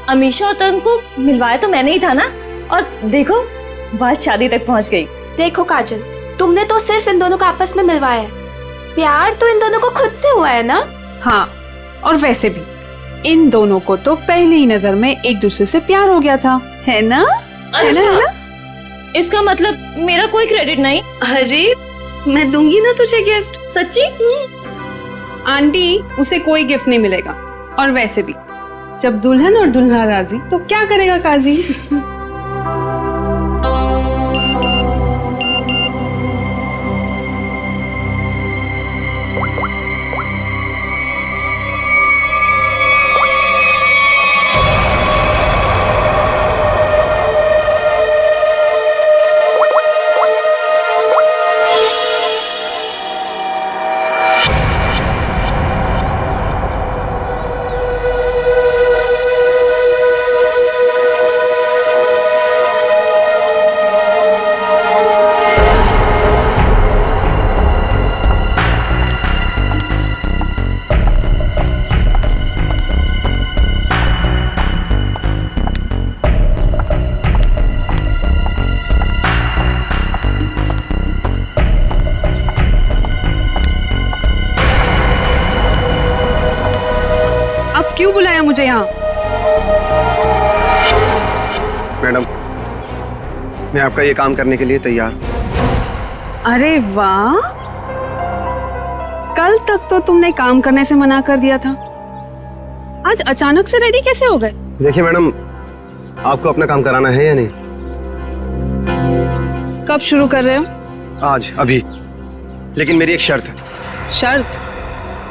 अमीशा और तरुण को मिलवाया तो मैंने ही था ना, और देखो बात शादी तक पहुंच गई। देखो काजल, तुमने तो सिर्फ इन दोनों को आपस में मिलवाया है, प्यार तो इन दोनों को खुद से हुआ है ना। हाँ, और वैसे भी इन दोनों को तो पहली ही नजर में एक दूसरे से प्यार हो गया था, है ना? अच्छा, है ना? इसका मतलब मेरा कोई क्रेडिट नहीं? अरे मैं दूंगी ना तुझे गिफ्ट। सच्ची? आंटी, उसे कोई गिफ्ट नहीं मिलेगा। और वैसे भी जब दुल्हन और दुल्हा राजी तो क्या करेगा काजी। मुझे यहाँ। मैडम, मैं आपका ये काम करने के लिए तैयार। अरे वाह, कल तक तो तुमने काम करने से मना कर दिया था, आज अचानक से रेडी कैसे हो गए? देखिए मैडम, आपको अपना काम कराना है या नहीं? कब शुरू कर रहे हो? आज, अभी। लेकिन मेरी एक शर्त है। शर्त?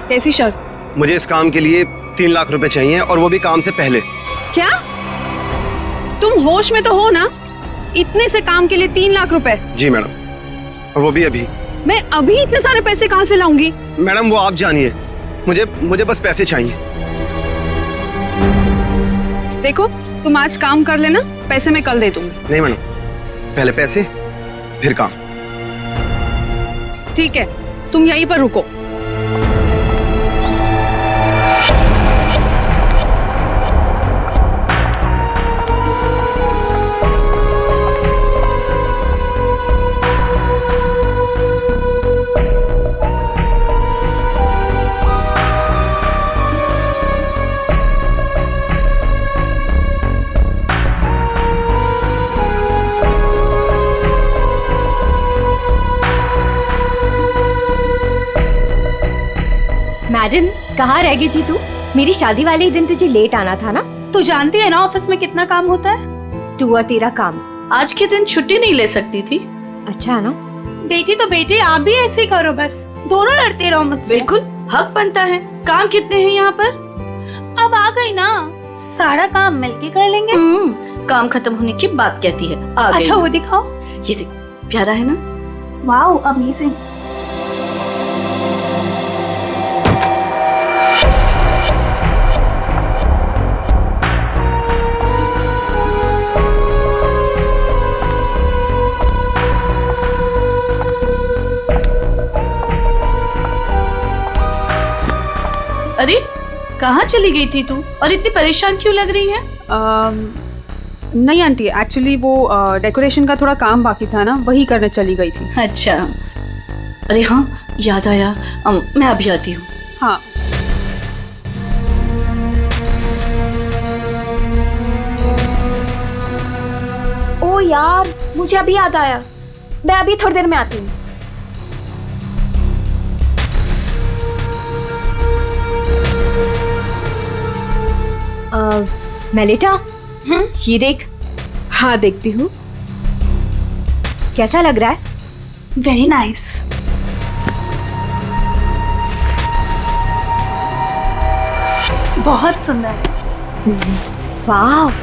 कैसी शर्त? मुझे इस काम के लिए 3 लाख रुपए चाहिए, और वो भी काम से पहले। क्या? तुम होश में तो हो ना? इतने से काम के लिए 3 लाख रुपए? जी मैडम, और वो भी अभी। मैं अभी इतने सारे पैसे कहाँ से लाऊंगी? मैडम वो आप जानिए, मुझे बस पैसे चाहिए। देखो, तुम आज काम कर लेना, पैसे मैं कल दे दूंगी। नहीं मैडम, पहले पैसे फिर काम। ठीक है, तुम यहीं पर रुको। मैडम, कहाँ रह गई थी तू? मेरी शादी वाले ही दिन तुझे लेट आना था ना। तू जानती है ना ऑफिस में कितना काम होता है। तू और तेरा काम। आज के दिन छुट्टी नहीं ले सकती थी। अच्छा ना? बेटी तो बेटी, आप भी ऐसे ही करो, बस दोनों लड़ते रहो मुझसे। बिल्कुल हक बनता है। काम कितने हैं यहाँ पर? अब आ गई ना, सारा काम मिलके कर लेंगे। काम खत्म होने की बात कहती है। अच्छा वो दिखाओ। ये देख, प्यारा है ना? Wow, amazing. अरे कहाँ चली गई थी तू, और इतनी परेशान क्यों लग रही है? नहीं आंटी, एक्चुअली वो डेकोरेशन का थोड़ा काम बाकी था ना, वही करने चली गई थी। अच्छा, अरे हाँ याद आया, मैं अभी आती हूँ। हाँ। ओ यार, मुझे अभी याद आया, मैं अभी थोड़ी देर में आती हूँ। मेलिटा, ये देख। हाँ देखती हूँ। कैसा लग रहा है? Very nice. बहुत सुंदर है। वाह।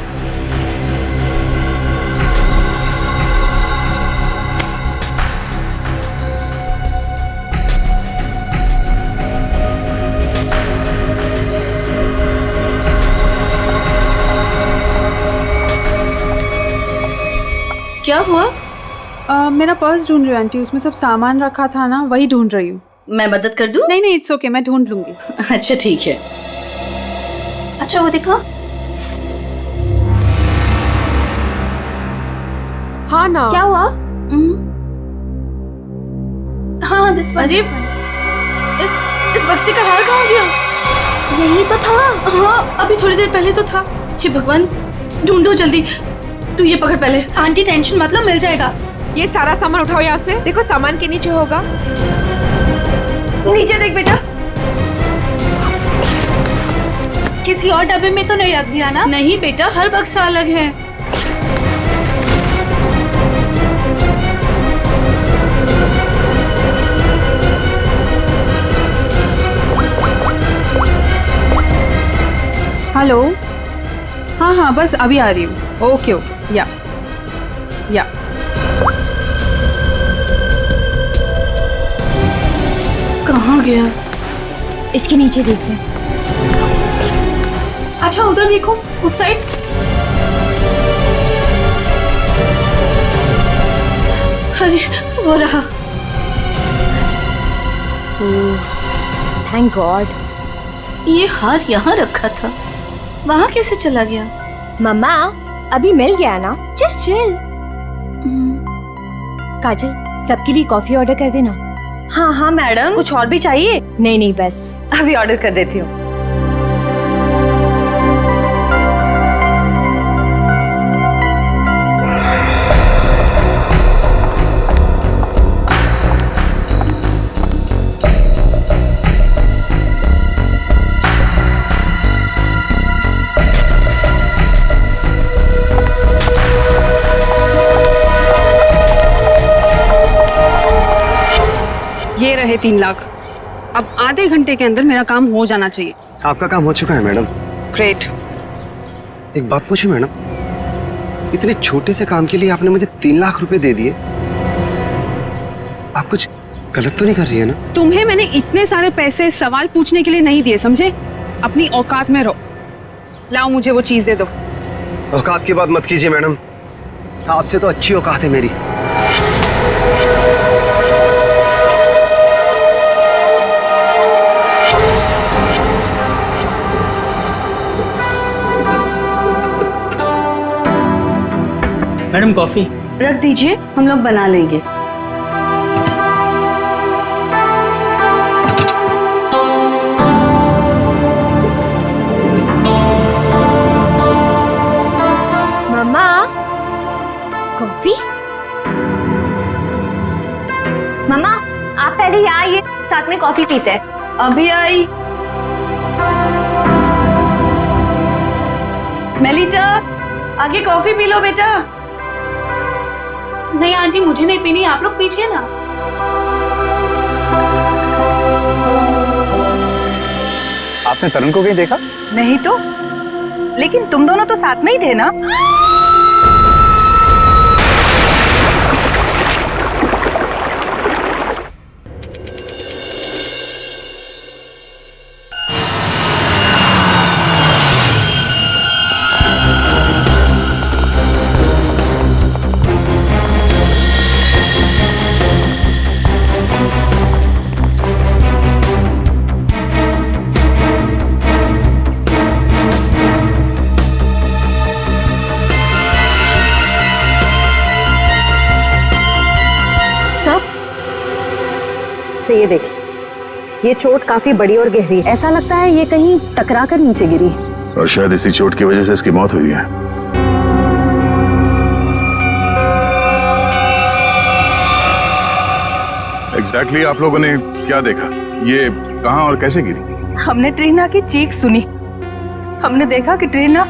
क्या हुआ? मेरा पर्स ढूंढ रही हूँ आंटी, उसमें सब सामान रखा था ना, वही ढूंढ रही हूँ। मैं मदद कर दूँ? नहीं नहीं, इट्स ओके, मैं ढूंढ लूंगी। अच्छा ठीक है। अच्छा वो देखो। हाँ ना। क्या हुआ? हाँ दिस वन। अरे इस बक्से का हार कहाँ गया? यही तो था। हाँ अभी थोड़ी देर पहले तो था। हे भगवान, ढूंढो जल्दी। तू ये पकड़ पहले। आंटी टेंशन मतलब मिल जाएगा। ये सारा सामान उठाओ यहाँ से। देखो सामान के नीचे होगा। नीचे देख बेटा। किसी और डब्बे में तो नहीं रख दिया ना? नहीं बेटा, हर बक्सा अलग है। हेलो। हाँ हाँ बस अभी आ रही हूँ। ओके ओके, या कहाँ गया? इसके नीचे देखते हैं। अच्छा उधर देखो, उस साइड। अरे वो रहा। Thank God. ये हार यहाँ रखा था, वहाँ कैसे चला गया? मम्मा अभी मिल गया ना, जस्ट चिल। काजल, सबके लिए कॉफी ऑर्डर कर देना। हाँ हाँ मैडम, कुछ और भी चाहिए? नहीं नहीं बस अभी ऑर्डर कर देती हूँ। रहे 3 लाख। अब आधे घंटे के अंदर मेरा काम हो जाना चाहिए। आपका काम हो चुका है मैडम। ग्रेट। एक बात पूछूं मैडम, इतने छोटे से काम के लिए आपने मुझे 3 लाख रुपए दे दिए। आप कुछ गलत तो नहीं कर रही है ना? तुम्हें मैंने इतने सारे पैसे सवाल पूछने के लिए नहीं दिए, समझे? अपनी औकात में रहो। लाओ मुझे वो चीज दे दो। औकात की बात मत कीजिए मैडम, आपसे तो अच्छी औकात है मेरी। मैडम कॉफी रख दीजिए, हम लोग बना लेंगे। मम्मा कॉफी। मम्मा आप पहले यहाँ आइए, साथ में कॉफी पीते हैं। अभी आई। मेलिटा आगे कॉफी पी लो बेटा। नहीं आंटी, मुझे नहीं पीनी, आप लोग पीछे ना। आपने तरुण को कहीं देखा? नहीं तो, लेकिन तुम दोनों तो साथ में ही थे ना? ये देखिए, ये चोट काफी बड़ी और गहरी है। ऐसा लगता है ये कहीं टकरा कर नीचे गिरी और शायद इसी चोट की वजह से इसकी मौत हुई है। एग्जैक्टली आप लोगों ने क्या देखा? ये कहां और कैसे गिरी? हमने ट्रीना की चीख सुनी। हमने देखा कि ट्रीना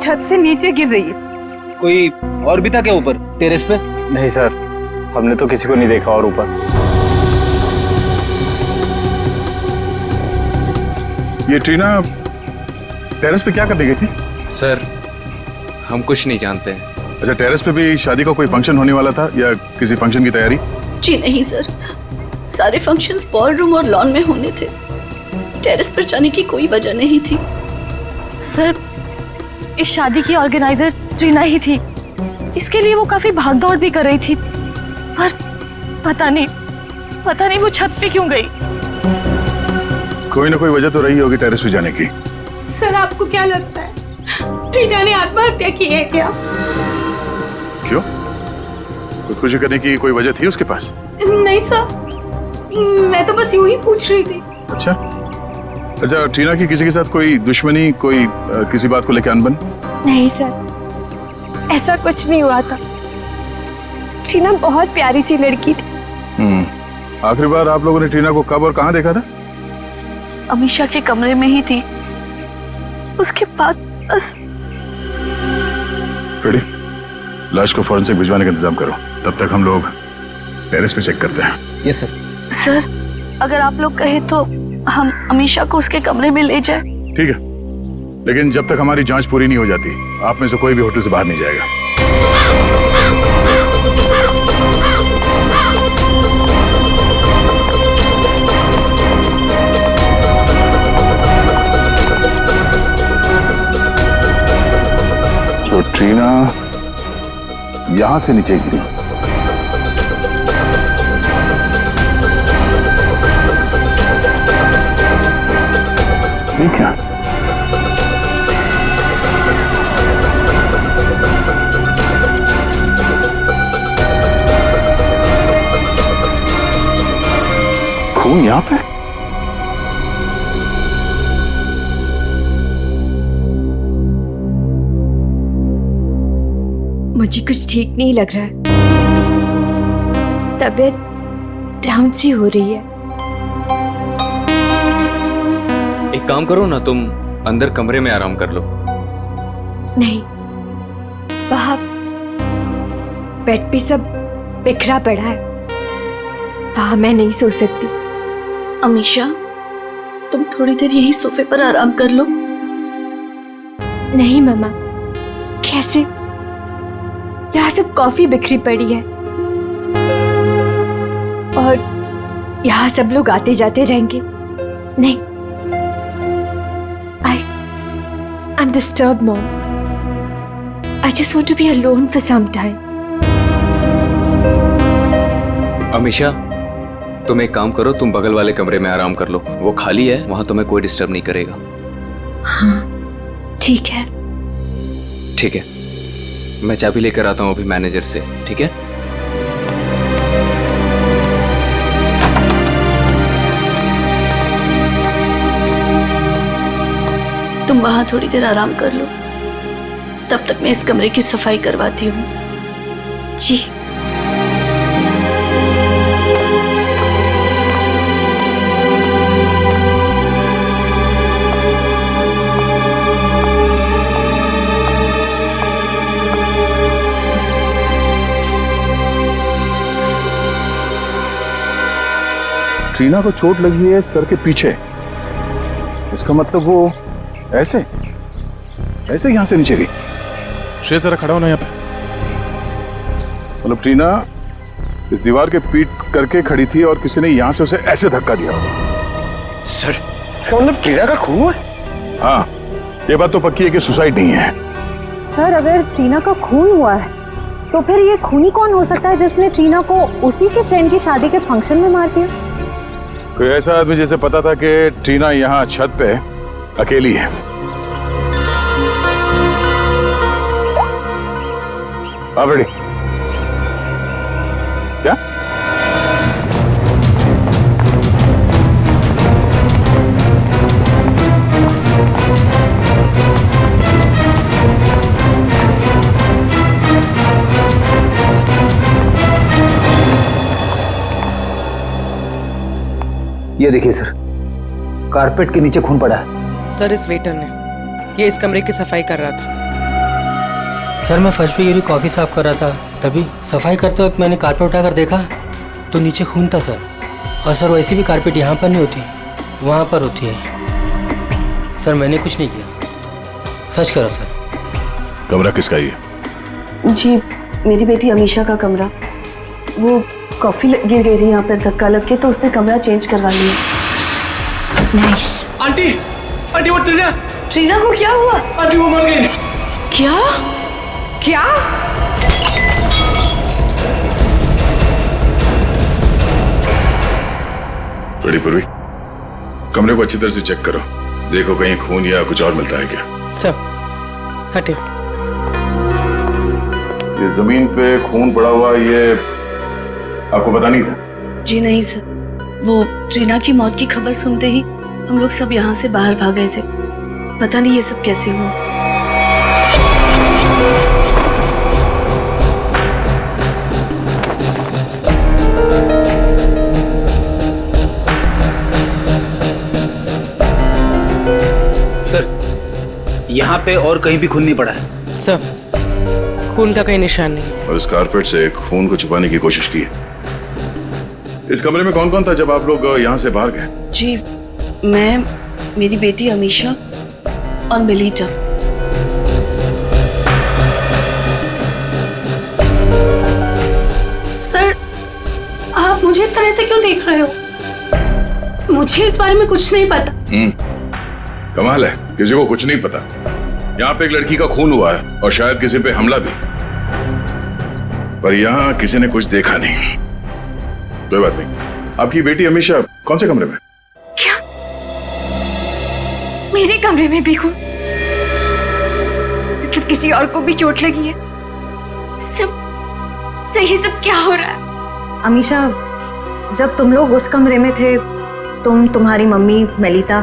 छत से नीचे गिर रही है। कोई और भी था क्या ऊपर टेरेस पे? नहीं सर, हमने तो किसी को नहीं देखा और ऊपर। ये ट्रीना टेरेस पे क्या करने गई थी? सर हम कुछ नहीं जानते हैं। अच्छा, टेरेस पे भी शादी का कोई फंक्शन होने वाला था या किसी फंक्शन की तैयारी? जी नहीं सर, सारे फंक्शंस बॉलरूम और लॉन में होने थे। टेरेस पर जाने की कोई वजह नहीं थी। सर इस शादी की ऑर्गेनाइजर ट्रीना ही थी। इसके लिए वो काफी भागदौड़ भी कर रही थी, पर पता नहीं वो छत पे क्यों गई। कोई ना कोई वजह तो रही होगी टेरेस पे जाने की। सर आपको क्या लगता है, ट्रीना ने आत्महत्या की है क्या? क्यों? खुदकुशी करने की कोई वजह थी उसके पास? नहीं सर, मैं तो बस यूं ही पूछ रही थी। अच्छा, ट्रीना की किसी के साथ कोई दुश्मनी, कोई किसी बात को लेकर अनबन? नहीं सर, ऐसा कुछ नहीं हुआ था। ट्रीना बहुत प्यारी सी लड़की थी। आखिरी बार आप लोगों ने ट्रीना को कब और कहां देखा था? अमीशा के कमरे में ही थी, उसके बाद बस। रेडी, लाश को फॉरेंसिक भिजवाने का इंतजाम करो, तब तक हम लोग टेरेस पे चेक करते हैं। Yes sir. सर अगर आप लोग कहें तो हम अमीशा को उसके कमरे में ले जाएं। ठीक है, लेकिन जब तक हमारी जांच पूरी नहीं हो जाती, आप में से कोई भी होटल से बाहर नहीं जाएगा। तो ट्रीना यहां से नीचे गिरी। ठीक है, खून यहां पे? मुझे कुछ ठीक नहीं लग रहा है। तबीयत डाउन सी हो रही है। एक काम करो ना, तुम अंदर कमरे में आराम कर लो। नहीं, वहां बेड पे सब बिखरा पड़ा है। वहां मैं नहीं सो सकती। अमीशा, तुम थोड़ी देर यही सोफे पर आराम कर लो। नहीं मम्मा, कैसे? यहाँ सब कॉफी बिखरी पड़ी है और यहाँ सब लोग आते जाते रहेंगे। नहीं, I'm disturbed, Mom. I just want to be alone for some time. Amisha, तुम एक काम करो, तुम बगल वाले कमरे में आराम कर लो, वो खाली है, वहां तुम्हें कोई डिस्टर्ब नहीं करेगा। हाँ, ठीक है। ठीक है, मैं चाबी लेकर आता हूँ अभी मैनेजर से, ठीक है? तुम वहां थोड़ी देर आराम कर लो, तब तक मैं इस कमरे की सफाई करवाती हूँ। जी। ट्रीना को चोट लगी है सर के पीछे। इसका मतलब वो ऐसे ऐसे यहां से नीचे गई। श्रेय जरा खड़ा होना यहाँ पे। मतलब ट्रीना इस दीवार के पीट करके खड़ी थी और किसी ने यहां से उसे ऐसे धक्का दिया। सर, इसका मतलब ट्रीना का खून हुआ? हाँ, ये बात तो पक्की है कि सुसाइड नहीं है। सर, अगर ट्रीना का खून हुआ है तो फिर ये खूनी कौन हो सकता है जिसने ट्रीना को उसी के फ्रेंड की शादी के फंक्शन में मार दिया? कोई ऐसा आदमी जिसे पता था कि ट्रीना यहाँ छत पे अकेली है। आप रेडी? क्या? ये देखिए सर, कारपेट के नीचे खून पड़ा है। सर, इस वेटर ने, ये इस कमरे की सफाई कर रहा था। सर, मैं फर्श पे गिरी कॉफ़ी साफ कर रहा था, तभी सफाई करते वक्त मैंने कारपेट उठाकर देखा तो नीचे खून था सर। और सर, वैसे भी कारपेट यहाँ पर नहीं होती, वहाँ पर होती है। सर, मैंने कुछ नहीं किया, सच करो सर। कमरा किसका ये? जी, मेरी बेटी अमीशा का कमरा। वो कॉफी गिर गई थी यहाँ पर धक्का लग के, तो उसने कमरा चेंज करवा लिया। नाइस। आंटी, आंटी वो ट्रीना को क्या हुआ? आंटी वो मर गई। क्या? क्या? बड़ी पूर्वी, कमरे को अच्छी तरह से चेक करो, देखो कहीं खून या कुछ और मिलता है क्या। सर, हटे। ये जमीन पे खून पड़ा हुआ, ये आपको पता नहीं था? जी नहीं सर, वो ट्रीना की मौत की खबर सुनते ही हम लोग सब यहाँ से बाहर भाग गए थे। पता नहीं ये सब कैसे हुआ। सर, यहाँ पे और कहीं भी खून नहीं पड़ा है। सर, खून का कोई निशान नहीं। और इस कारपेट से खून को छुपाने की कोशिश की है। इस कमरे में कौन कौन था जब आप लोग यहाँ से बाहर गए? जी, मैं, मेरी बेटी अमीशा और मेलिटा। सर, आप मुझे इस तरह से क्यों देख रहे हो? मुझे इस बारे में कुछ नहीं पता। कमाल है, किसी को कुछ नहीं पता। यहाँ पे एक लड़की का खून हुआ है और शायद किसी पे हमला भी, पर यहाँ किसी ने कुछ देखा नहीं। कोई बात नहीं। आपकी बेटी अमीशा कौन से कमरे में? क्या? मेरे कमरे में भी खून? मतलब किसी और को भी चोट लगी है? सब सही, सब क्या हो रहा है? अमीशा, जब तुम लोग उस कमरे में थे, तुम, तुम्हारी मम्मी, मेलिता,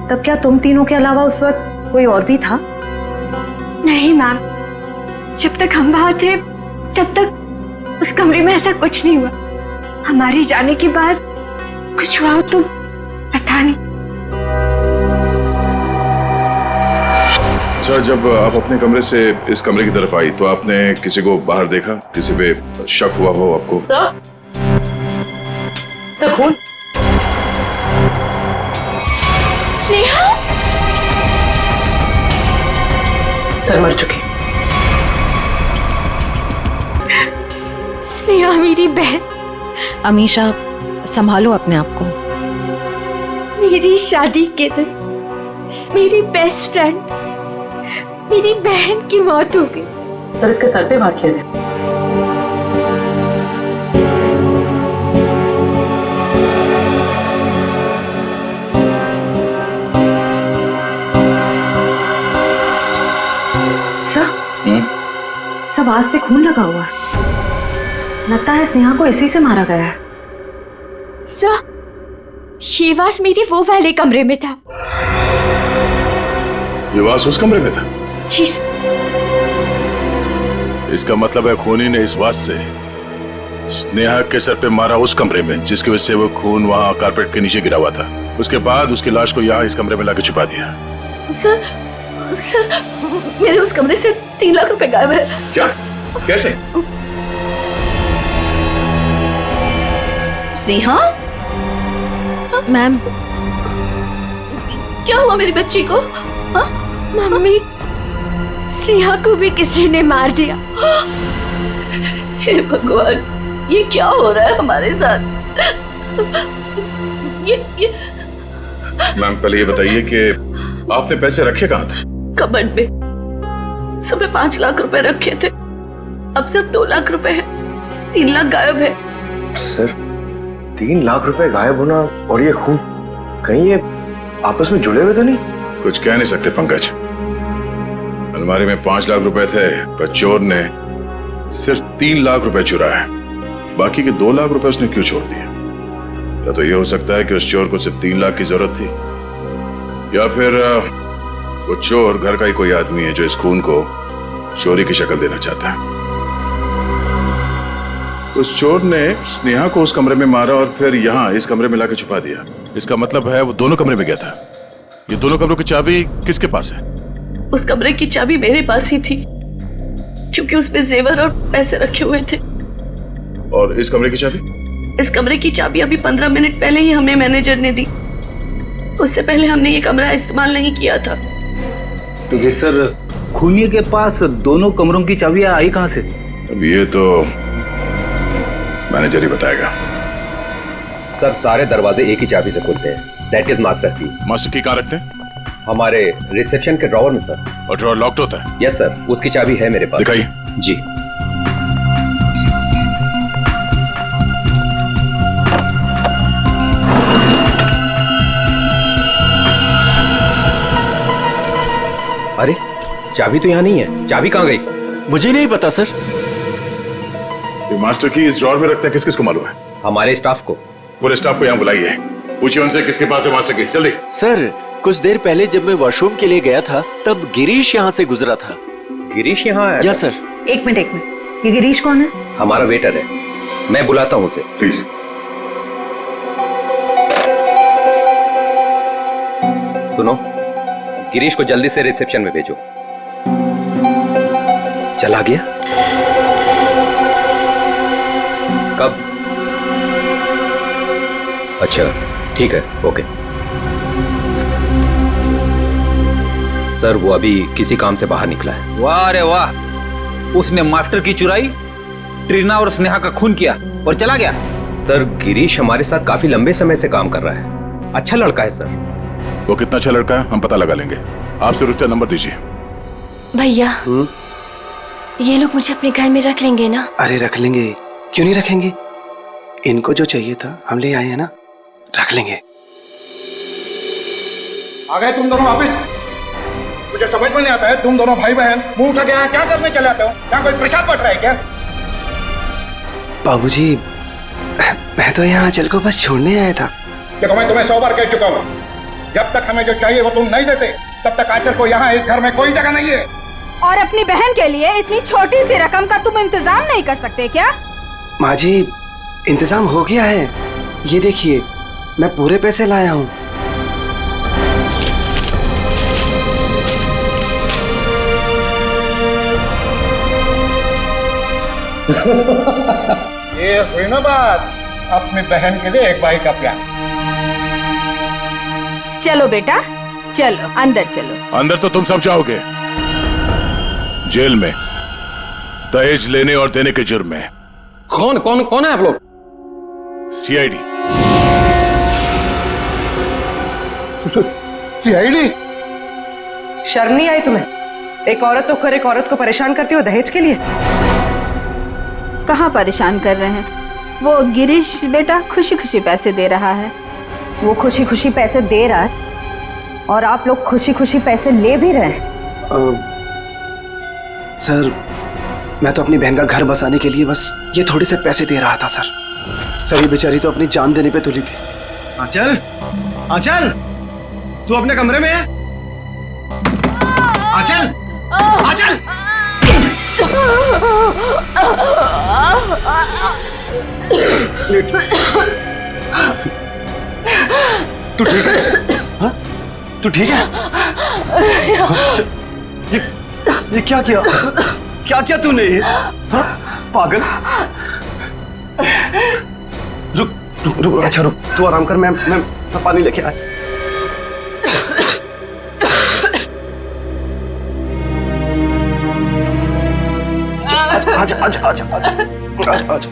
तब क्या तुम तीनों के अलावा उस वक्त कोई और भी था? नहीं मैम, जब तक हम वहां थे तब तक उस कमरे में ऐसा कुछ नहीं हुआ। हमारे जाने के बाद कुछ हुआ तो पता नहीं। अच्छा, जब आप अपने कमरे से इस कमरे की तरफ आई तो आपने किसी को बाहर देखा? किसी पे शक हुआ हो आपको? सर खून। स्नेहा सर मर चुकी। स्नेहा मेरी बहन। अमीशा संभालो अपने आप को। मेरी शादी के दिन मेरी बेस्ट फ्रेंड, मेरी बहन की मौत हो गई। सर इसके सर पे वार किया गया। सब आस पे खून लगा हुआ है। लगता है स्नेहा को इसी से मारा गया है। ये वास मेरे वो वाले कमरे में था। ये वास उस कमरे में था? जी। इसका मतलब है खूनी ने इस वास से स्नेहा के सर पे मारा उस कमरे में, जिसकी वजह से वो खून वहां कारपेट के नीचे गिरा हुआ था। उसके बाद उसकी लाश को यहाँ इस कमरे में लाकर छुपा दिया। सर मेरे उस कमरे से 3 लाख रुपए गायब है। क्या? कैसे? स्नेहा? मैम क्या हुआ मेरी बच्ची को? मम्मी, स्नेहा को भी किसी ने मार दिया। हे भगवान, ये क्या हो रहा है हमारे साथ? ये मैम पहले ये बताइए कि आपने पैसे रखे कहाँ थे? कबर्ड में। सुबह 5 लाख रुपए रखे थे, अब सिर्फ 2 लाख रुपए है। 3 लाख गायब है। सर 3 लाख रुपए गायब होना और ये खून, कहीं ये आपस में जुड़े हुए तो नहीं? कुछ कह नहीं सकते पंकज। अलमारी में 5 लाख रुपए थे, पर चोर ने सिर्फ 3 लाख रुपए चुराए। बाकी के 2 लाख रुपए उसने क्यों छोड़ दिए? या तो ये हो सकता है कि उस चोर को सिर्फ 3 लाख की जरूरत थी, या फिर वो चोर घर का ही कोई आदमी है जो इस खून को चोरी की शक्ल देना चाहता है। उस चोर ने स्नेहा को उस कमरे में मारा और फिर यहाँ इस कमरे में लाकर छुपा दिया। इसका मतलब है वो दोनों कमरे में गया था। ये दोनों कमरों की चाबी किसके पास है? उस कमरे की चाबी मेरे पास ही थी, क्योंकि उसमें जेवर और पैसे रखे हुए थे। और इस कमरे की चाबी? इस कमरे की चाबी अभी 15 मिनट पहले ही हमें मैनेजर ने दी। उससे पहले हमने ये कमरा इस्तेमाल नहीं किया था। तो ये सर खूनी के पास दोनों कमरों की चाबियां आई कहां से? अब ये तो मैनेजर ही बताएगा। सर सारे दरवाजे एक ही चाबी से खुलते हैं। दैट इज मास्टर की। मास्टर की कहाँ रखते हैं? हमारे रिसेप्शन के ड्रॉवर में सर। और ड्रॉवर लॉक्ड होता है? यस सर, उसकी चाबी है मेरे पास। दिखाइए। जी। अरे चाबी तो यहाँ नहीं है, चाबी कहाँ गई? मुझे नहीं पता सर। ये मास्टर की इस ड्रॉवर में रखते हैं, किस किस को मालूम है? हमारे स्टाफ को। पूरे स्टाफ को यहाँ बुलाइए, पूछिए उनसे किसके पास है मास्टर की। जल्दी। सर कुछ देर पहले जब मैं वॉशरूम के लिए गया था तब गिरीश यहाँ से गुजरा था। गिरीश यहाँ आया? Yes sir. एक मिनट, ये गिरीश कौन है? हमारा वेटर है, मैं बुलाता हूँ उसे। प्लीज। सुनो, गिरीश को जल्दी से रिसेप्शन में भेजो। चला गया? कब? अच्छा ठीक है, ओके। सर वो अभी किसी काम से बाहर निकला है। वाह रे वाह, उसने मास्टर की चुराई, ट्रीना और स्नेहा का खून किया और चला गया। सर गिरीश हमारे साथ काफी लंबे समय से काम कर रहा है, अच्छा लड़का है सर। वो कितना अच्छा लड़का है हम पता लगा लेंगे। आप सिर्फ उसका नंबर दीजिए। भैया ये लोग मुझे अपने घर में रख लेंगे ना? अरे रख लेंगे, क्यों नहीं रखेंगे? इनको जो चाहिए था हम ले आए हैं ना, रख लेंगे। आ गए तुम दोनों वापिस? मुझे समझ में नहीं आता है, तुम दोनों भाई बहन मुंह उठा के यहाँ क्या करने चले आते हो? यहाँ कोई प्रसाद बट रहा है क्या? बाबूजी मैं तो यहाँ आंचल को बस छोड़ने आया था। देखो मैं तुम्हें 100 बार कह चुका हूँ, जब तक हमें जो चाहिए वो तुम नहीं देते तब तक आंचल को यहाँ इस घर में कोई जगह नहीं है। और अपनी बहन के लिए इतनी छोटी सी रकम का तुम इंतजाम नहीं कर सकते क्या? माँ जी इंतजाम हो गया है, ये देखिए मैं पूरे पैसे लाया हूँ। ये हुई ना बात, अपनी बहन के लिए एक भाई का प्यार। चलो बेटा, चलो अंदर चलो। अंदर तो तुम सब जाओगे, जेल में दहेज लेने और देने के जुर्म में। कौन कौन कौन है आप लोग? सीआईडी। सीआईडी? शर्म नहीं आई तुम्हें? एक औरत होकर एक औरत को परेशान करती हो दहेज के लिए? कहाँ परेशान कर रहे हैं? वो गिरीश बेटा खुशी खुशी पैसे दे रहा है। वो खुशी खुशी पैसे दे रहा है और आप लोग खुशी खुशी पैसे ले भी रहे हैं। सर, मैं तो अपनी बहन का घर बसाने के लिए बस ये थोड़े से पैसे दे रहा था सर। सर ये बेचारी तो अपनी जान देने पे तुली थी। आंचल, आंचल, तू अपने कमरे में है? आंचल, आंचल! तू ठीक है? हाँ? तू ठीक है? ये क्या किया? क्या किया तूने? हाँ? पागल! रुक रुक रुक, अच्छा रुक, तू आराम कर, मैं पानी लेके आया। आजा आजा आजा आजा आजा आजा,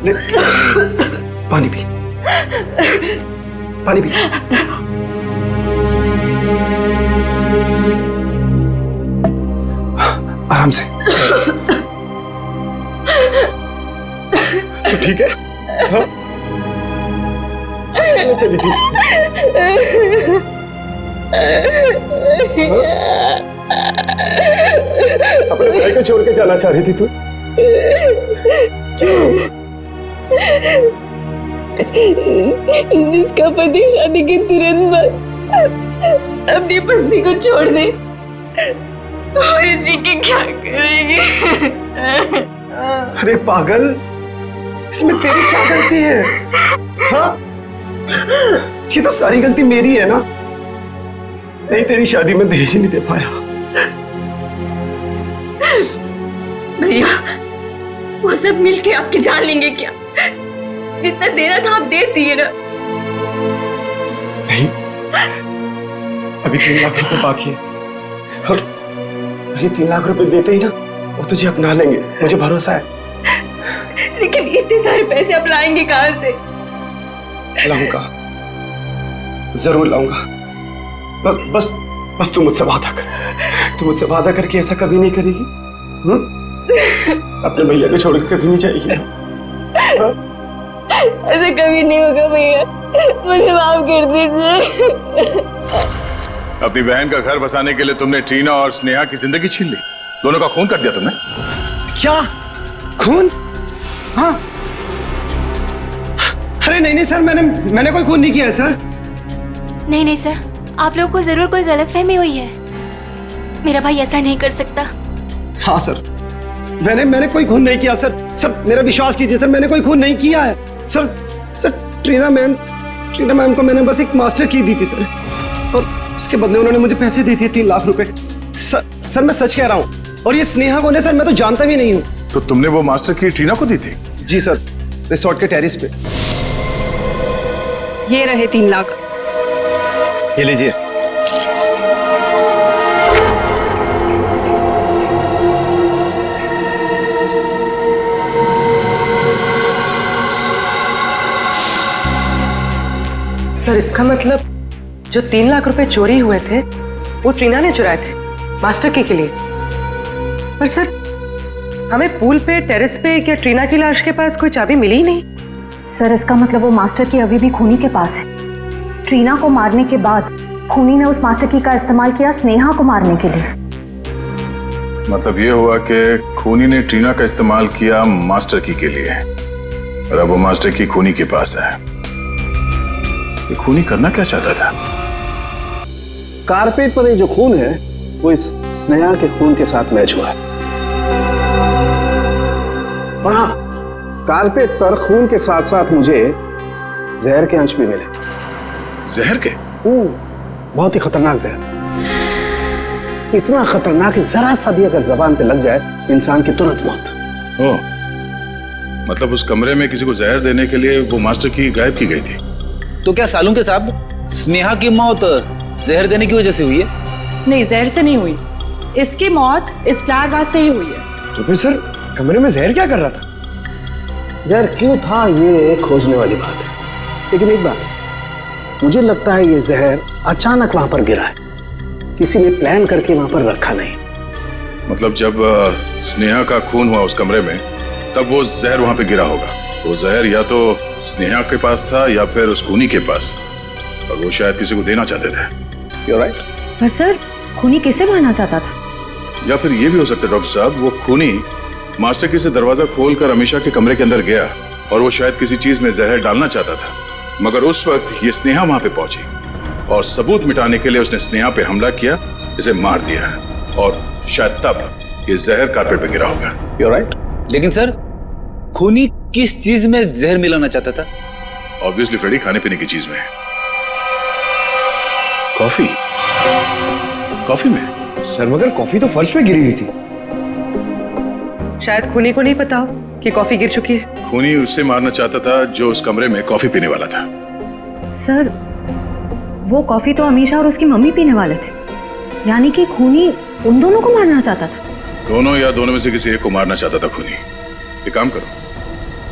ले पानी पी, पानी पी। आराम से। तू ठीक है? हाँ? चली थी। अपने भाई को छोड़ के जाना चाह रही थी तू? क्यों? जिसका पति शादी के तुरंत बाद अपनी पत्नी को छोड़ दे और जी के क्या करेंगे? अरे पागल, इसमें तेरी क्या गलती है? हाँ? ये तो सारी गलती मेरी है ना? नहीं, तेरी शादी में दहेज नहीं दे पाया। भैया, वो सब मिलके आपकी जान लेंगे क्या? जितना देना था आप दे दिए ना। नहीं, अभी 3 लाख रुपए बाकी है और ये 3 लाख रुपए देते ही ना वो तुझे अपना लेंगे, मुझे भरोसा है। लेकिन इतने सारे पैसे आप लाएंगे कहाँ से? लाऊंगा, जरूर लाऊंगा। बस बस बस तू मुझसे वादा कर, तू मुझसे वादा करके ऐसा कभी नहीं करेगी। अपने भैया को छोड़ के कभी नहीं जाएगी ना? ऐसा कभी नहीं होगा भैया, मुझे माफ कर दीजिए। अपनी बहन का घर बसाने के लिए तुमने ट्रीना और स्नेहा की जिंदगी छीन ली, दोनों का खून कर दिया तुमने। क्या खून? हाँ, अरे नहीं नहीं सर, मैंने कोई खून नहीं किया है सर। नहीं नहीं सर, आप लोगों को जरूर कोई गलतफहमी हुई है। मेरा भाई ऐसा नहीं कर सकता। हाँ सर, मैंने कोई खून नहीं किया सर। सर मेरा विश्वास कीजिए सर, मैंने कोई खून नहीं किया है सर। सर ट्रीना मैम को मैंने बस एक मास्टर की दी थी सर, और उसके बदले उन्होंने मुझे पैसे दे दिए 3 लाख रुपए। सर मैं सच कह रहा हूँ। और ये स्नेहा कौन है सर, मैं तो जानता भी नहीं हूँ। तो तुमने वो मास्टर की ट्रीना को दी थी? जी सर, रिसोर्ट के टेरिस पे। ये रहे 3 लाख। ये लीजिए। सर इसका मतलब जो 3 लाख रुपए चोरी हुए थे वो ट्रीना ने चुराए थे मास्टर की के लिए। पर सर हमें पूल पे, टेरेस पे क्या ट्रीना की लाश के पास कोई चाबी मिली ही नहीं। सर इसका मतलब वो मास्टर की अभी भी खूनी के पास है। ट्रीना को मारने के बाद खूनी ने उस मास्टर की का इस्तेमाल किया स्नेहा को मारने के लिए। मतलब ये हुआ कि खूनी ने ट्रीना का इस्तेमाल किया मास्टर की के लिए, और अब वो मास्टर की खूनी के पास है। ये खूनी करना क्या चाहता था? कारपेट पर ये जो खून है वो इस स्नेहा के खून के साथ मैच हुआ है। और हाँ, कारपेट पर खून के साथ साथ मुझे जहर के अंश भी मिले। जहर के? बहुत ही खतरनाक जहर। इतना खतरनाक कि जरा सा भी अगर जबान पे लग जाए इंसान की तुरंत मौत। मतलब उस कमरे में किसी को जहर देने के लिए वो मास्टर की गायब की गई थी। तो क्या सालून के साहब स्नेहा की मौत जहर देने की वजह से हुई है? नहीं, जहर से नहीं हुई। इसकी मौत इस फ्लावर वास से ही हुई है। तो फिर सर कमरे में जहर क्या कर रहा था? जहर क्यों था ये खोजने वाली बात है, लेकिन एक बात मुझे लगता है ये जहर अचानक वहां पर गिरा है, किसी ने प्लान करके वहां पर रखा नहीं। मतलब जब स्नेहा का खून हुआ उस कमरे में तब वो जहर वहां पे गिरा होगा। वो जहर या तो स्नेहा के पास था या फिर उस खूनी के पास, और वो शायद किसी को देना चाहते थे। You're right. पर सर खूनी किसे मारना चाहता था? या फिर ये भी हो सकता है डॉक्टर साहब, वो खूनी मास्टर की से दरवाजा खोलकर अमीशा के कमरे के अंदर गया और वो शायद किसी चीज में जहर डालना चाहता था, मगर उस वक्त ये स्नेहा वहां पे पहुंची और सबूत मिटाने के लिए उसने स्नेहा पे हमला किया, इसे मार दिया, और शायद तब ये जहर कारपेट पे गिरा होगा। You're right. लेकिन सर खूनी किस चीज में जहर मिलाना चाहता था? ऑब्वियसली फ्रेडी खाने पीने की चीज में। कॉफी? कॉफी में? सर मगर कॉफी तो फर्श पे गिरी हुई थी। शायद खूनी को नहीं पता हो कि कॉफी गिर चुकी है। खूनी उससे मारना चाहता था जो उस कमरे में कॉफी पीने वाला था। सर वो कॉफी तो अमीशा और उसकी मम्मी पीने वाले थे, यानी कि खूनी उन दोनों को मारना चाहता था। दोनों या दोनों में से किसी एक को मारना चाहता था खूनी। एक काम करो,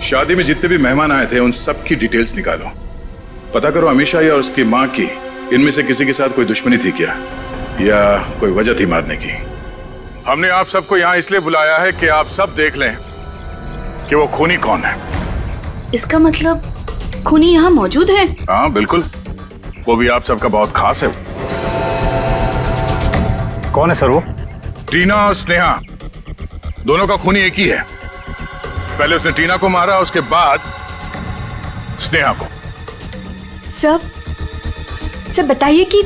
शादी में जितने भी मेहमान आए थे उन सब की डिटेल्स निकालो, पता करो अमीशा या उसकी माँ की इनमें से किसी के साथ कोई दुश्मनी थी क्या, या कोई वजह थी मारने की। हमने आप सबको यहाँ इसलिए बुलाया है कि आप सब देख लें कि वो खूनी कौन है। इसका मतलब खूनी यहाँ मौजूद है? हाँ बिल्कुल, वो भी आप सबका बहुत खास है। कौन है सर वो? टीना और स्नेहा दोनों का खूनी एक ही है। पहले उसने टीना को मारा, उसके बाद स्नेहा को। सब बताइए कि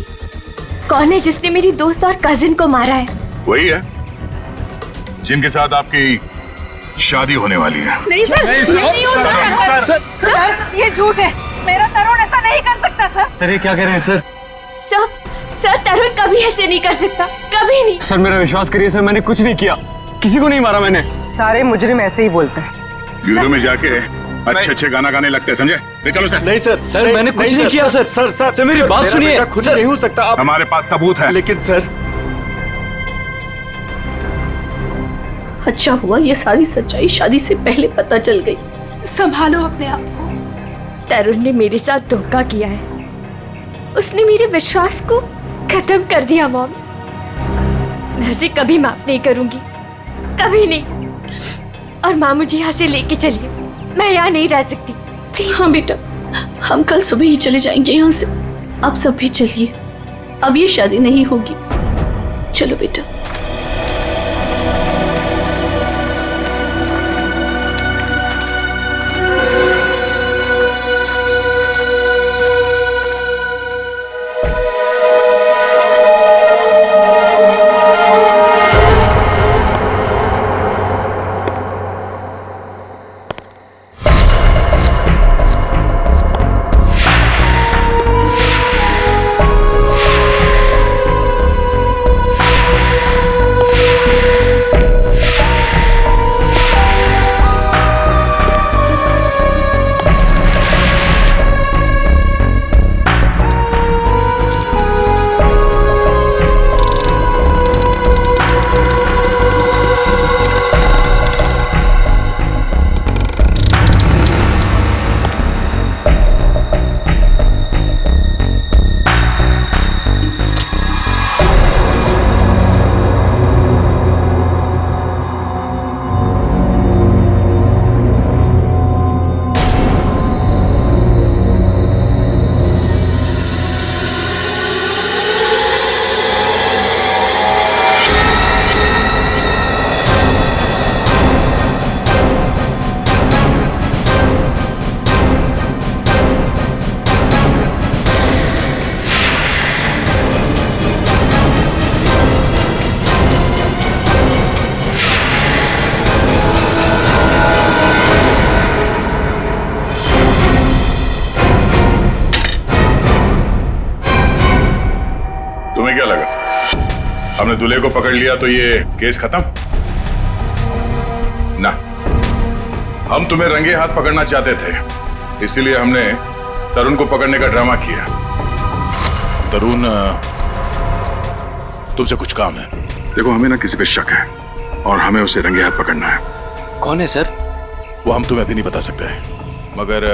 कौन है जिसने मेरी दोस्त और कजिन को मारा है? वही है जिनके साथ आपकी शादी होने वाली है। नहीं सर, ये नहीं हो सकता सर, ये झूठ है। मेरा तरुण ऐसा नहीं कर सकता सर। सर ये क्या कह रहे हैं सर? सर तरुण कभी ऐसे नहीं कर सकता, कभी नहीं। सर मेरा विश्वास करिए सर, मैंने कुछ नहीं किया, किसी को नहीं मारा मैंने। सारे मुजरिम ऐसे ही बोलते हैं। ब्यूरो में जाके अच्छे गाना गाने लगते हैं, समझे? चलो सर। नहीं सर, सर मैंने कुछ नहीं किया सर। सर मेरी बात सुनिए। खुद नहीं हो सकता आप। हमारे पास सबूत है। लेकिन सर अच्छा हुआ ये सारी सच्चाई शादी से पहले पता चल गई। संभालो अपने आप को। तरुण ने मेरे साथ धोखा किया है, उसने मेरे विश्वास को खत्म कर दिया मॉम। मैं उसे कभी माफ नहीं करूंगी, कभी नहीं। और माँ मुझे यहाँ से लेके चलिए, मैं यहाँ नहीं रह सकती। हाँ बेटा, हम कल सुबह ही चले जाएंगे यहाँ से। आप सब भी चलिए, अब ये शादी नहीं होगी। चलो बेटा। हमने दूल्हे को पकड़ लिया तो ये केस खत्म ना? हम तुम्हें रंगे हाथ पकड़ना चाहते थे, इसीलिए हमने तरुण को पकड़ने का ड्रामा किया। तरुण, तुमसे कुछ काम है। देखो, हमें ना किसी पे शक है और हमें उसे रंगे हाथ पकड़ना है। कौन है सर? वो हम तुम्हें अभी नहीं बता सकते हैं, मगर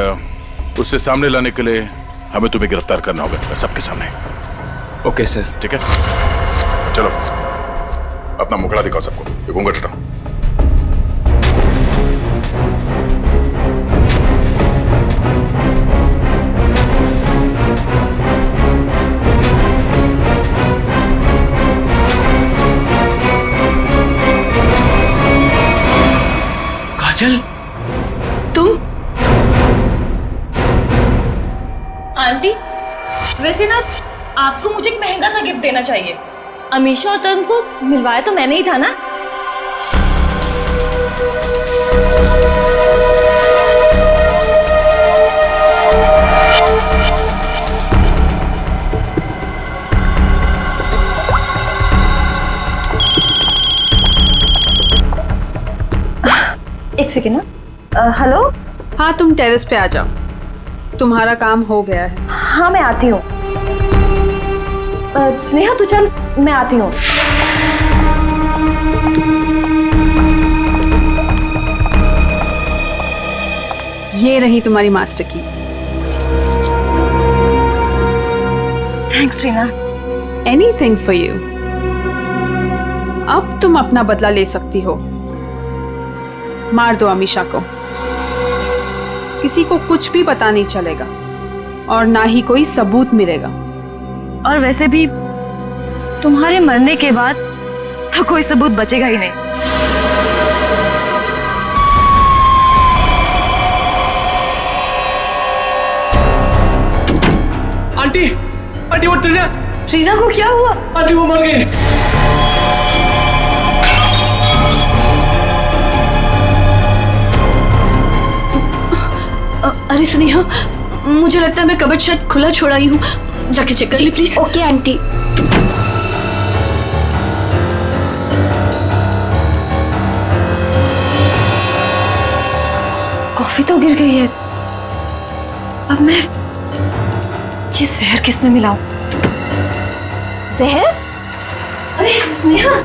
उससे सामने लाने के लिए हमें तुम्हें गिरफ्तार करना होगा सबके सामने। Okay sir. ठीक है, चलो अपना मुखड़ा दिखाओ सबको। ये घूंघट हटाओ। काजल, तुम? आंटी, वैसे ना आपको मुझे एक महंगा सा गिफ्ट देना चाहिए। अमीशा और तरुण को मिलवाया तो मैंने ही था ना। एक सेकेंड ना। हेलो। हाँ, तुम टेरेस पे आ जाओ, तुम्हारा काम हो गया है। हाँ, मैं आती हूँ। स्नेहा तू चल, मैं आती हूँ। ये रही तुम्हारी मास्टर की। Thanks Reena. Anything for you. अब तुम अपना बदला ले सकती हो। मार दो अमीशा को, किसी को कुछ भी पता नहीं चलेगा और ना ही कोई सबूत मिलेगा। और वैसे भी तुम्हारे मरने के बाद तो कोई सबूत बचेगा ही नहीं। आंटी, आंटी वो ट्रीना को क्या हुआ? आंटी वो मर गई। अरे स्नेहा, मुझे लगता है मैं कबर्ड शायद खुला छोड़ा ही हूँ, जाके चेक कर ले प्लीज। Okay aunty. कॉफी तो गिर गई है, अब मैं ये जहर किस में मिलाऊं? जहर? अरे स्नेहा,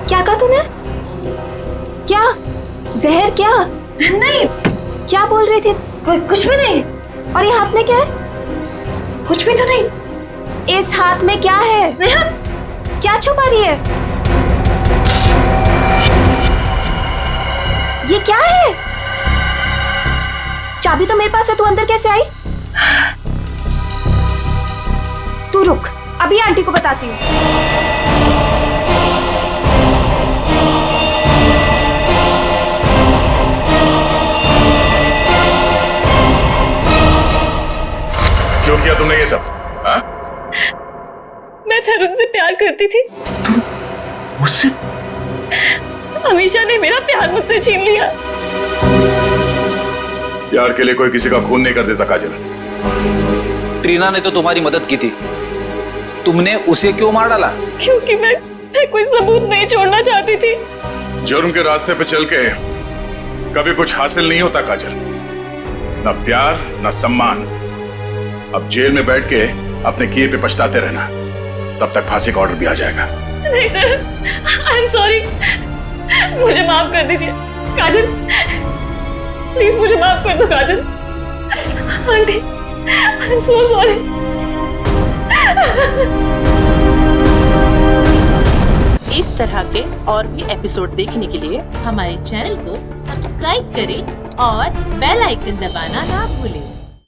क्या कहा तूने? क्या जहर? क्या? नहीं, क्या बोल रही थी? कुछ भी नहीं। और ये हाथ में क्या है? कुछ भी तो नहीं। इस हाथ में क्या है? क्या छुपा रही है? ये क्या है? चाबी तो मेरे पास है, तू अंदर कैसे आई? तू रुक, अभी आंटी को बताती हूँ। क्यों किया तुमने ये सब? हाँ? मैं तरुण से प्यार करती थी। मुझसे? अमीशा ने मेरा प्यार मुझसे छीन लिया। प्यार के लिए कोई किसी का खून नहीं कर देता काजल। ट्रीना ने तो तुम्हारी मदद की थी, तुमने उसे क्यों मार डाला? क्योंकि मैं कोई सबूत नहीं छोड़ना चाहती थी। जुर्म के रास्ते पे चल के कभी कुछ हासिल नहीं होता काजल, ना प्यार ना सम्मान। अब जेल में बैठ के अपने किए पे पछताते रहना, तब तक फांसी का ऑर्डर भी आ जाएगा। नहीं सर, आई एम सॉरी, मुझे माफ कर दीजिए। काजल, प्लीज मुझे माफ कर दो Kajal. Aunty, I am so sorry. इस तरह के और भी एपिसोड देखने के लिए हमारे चैनल को सब्सक्राइब करें और बेल आइकन दबाना ना भूलें।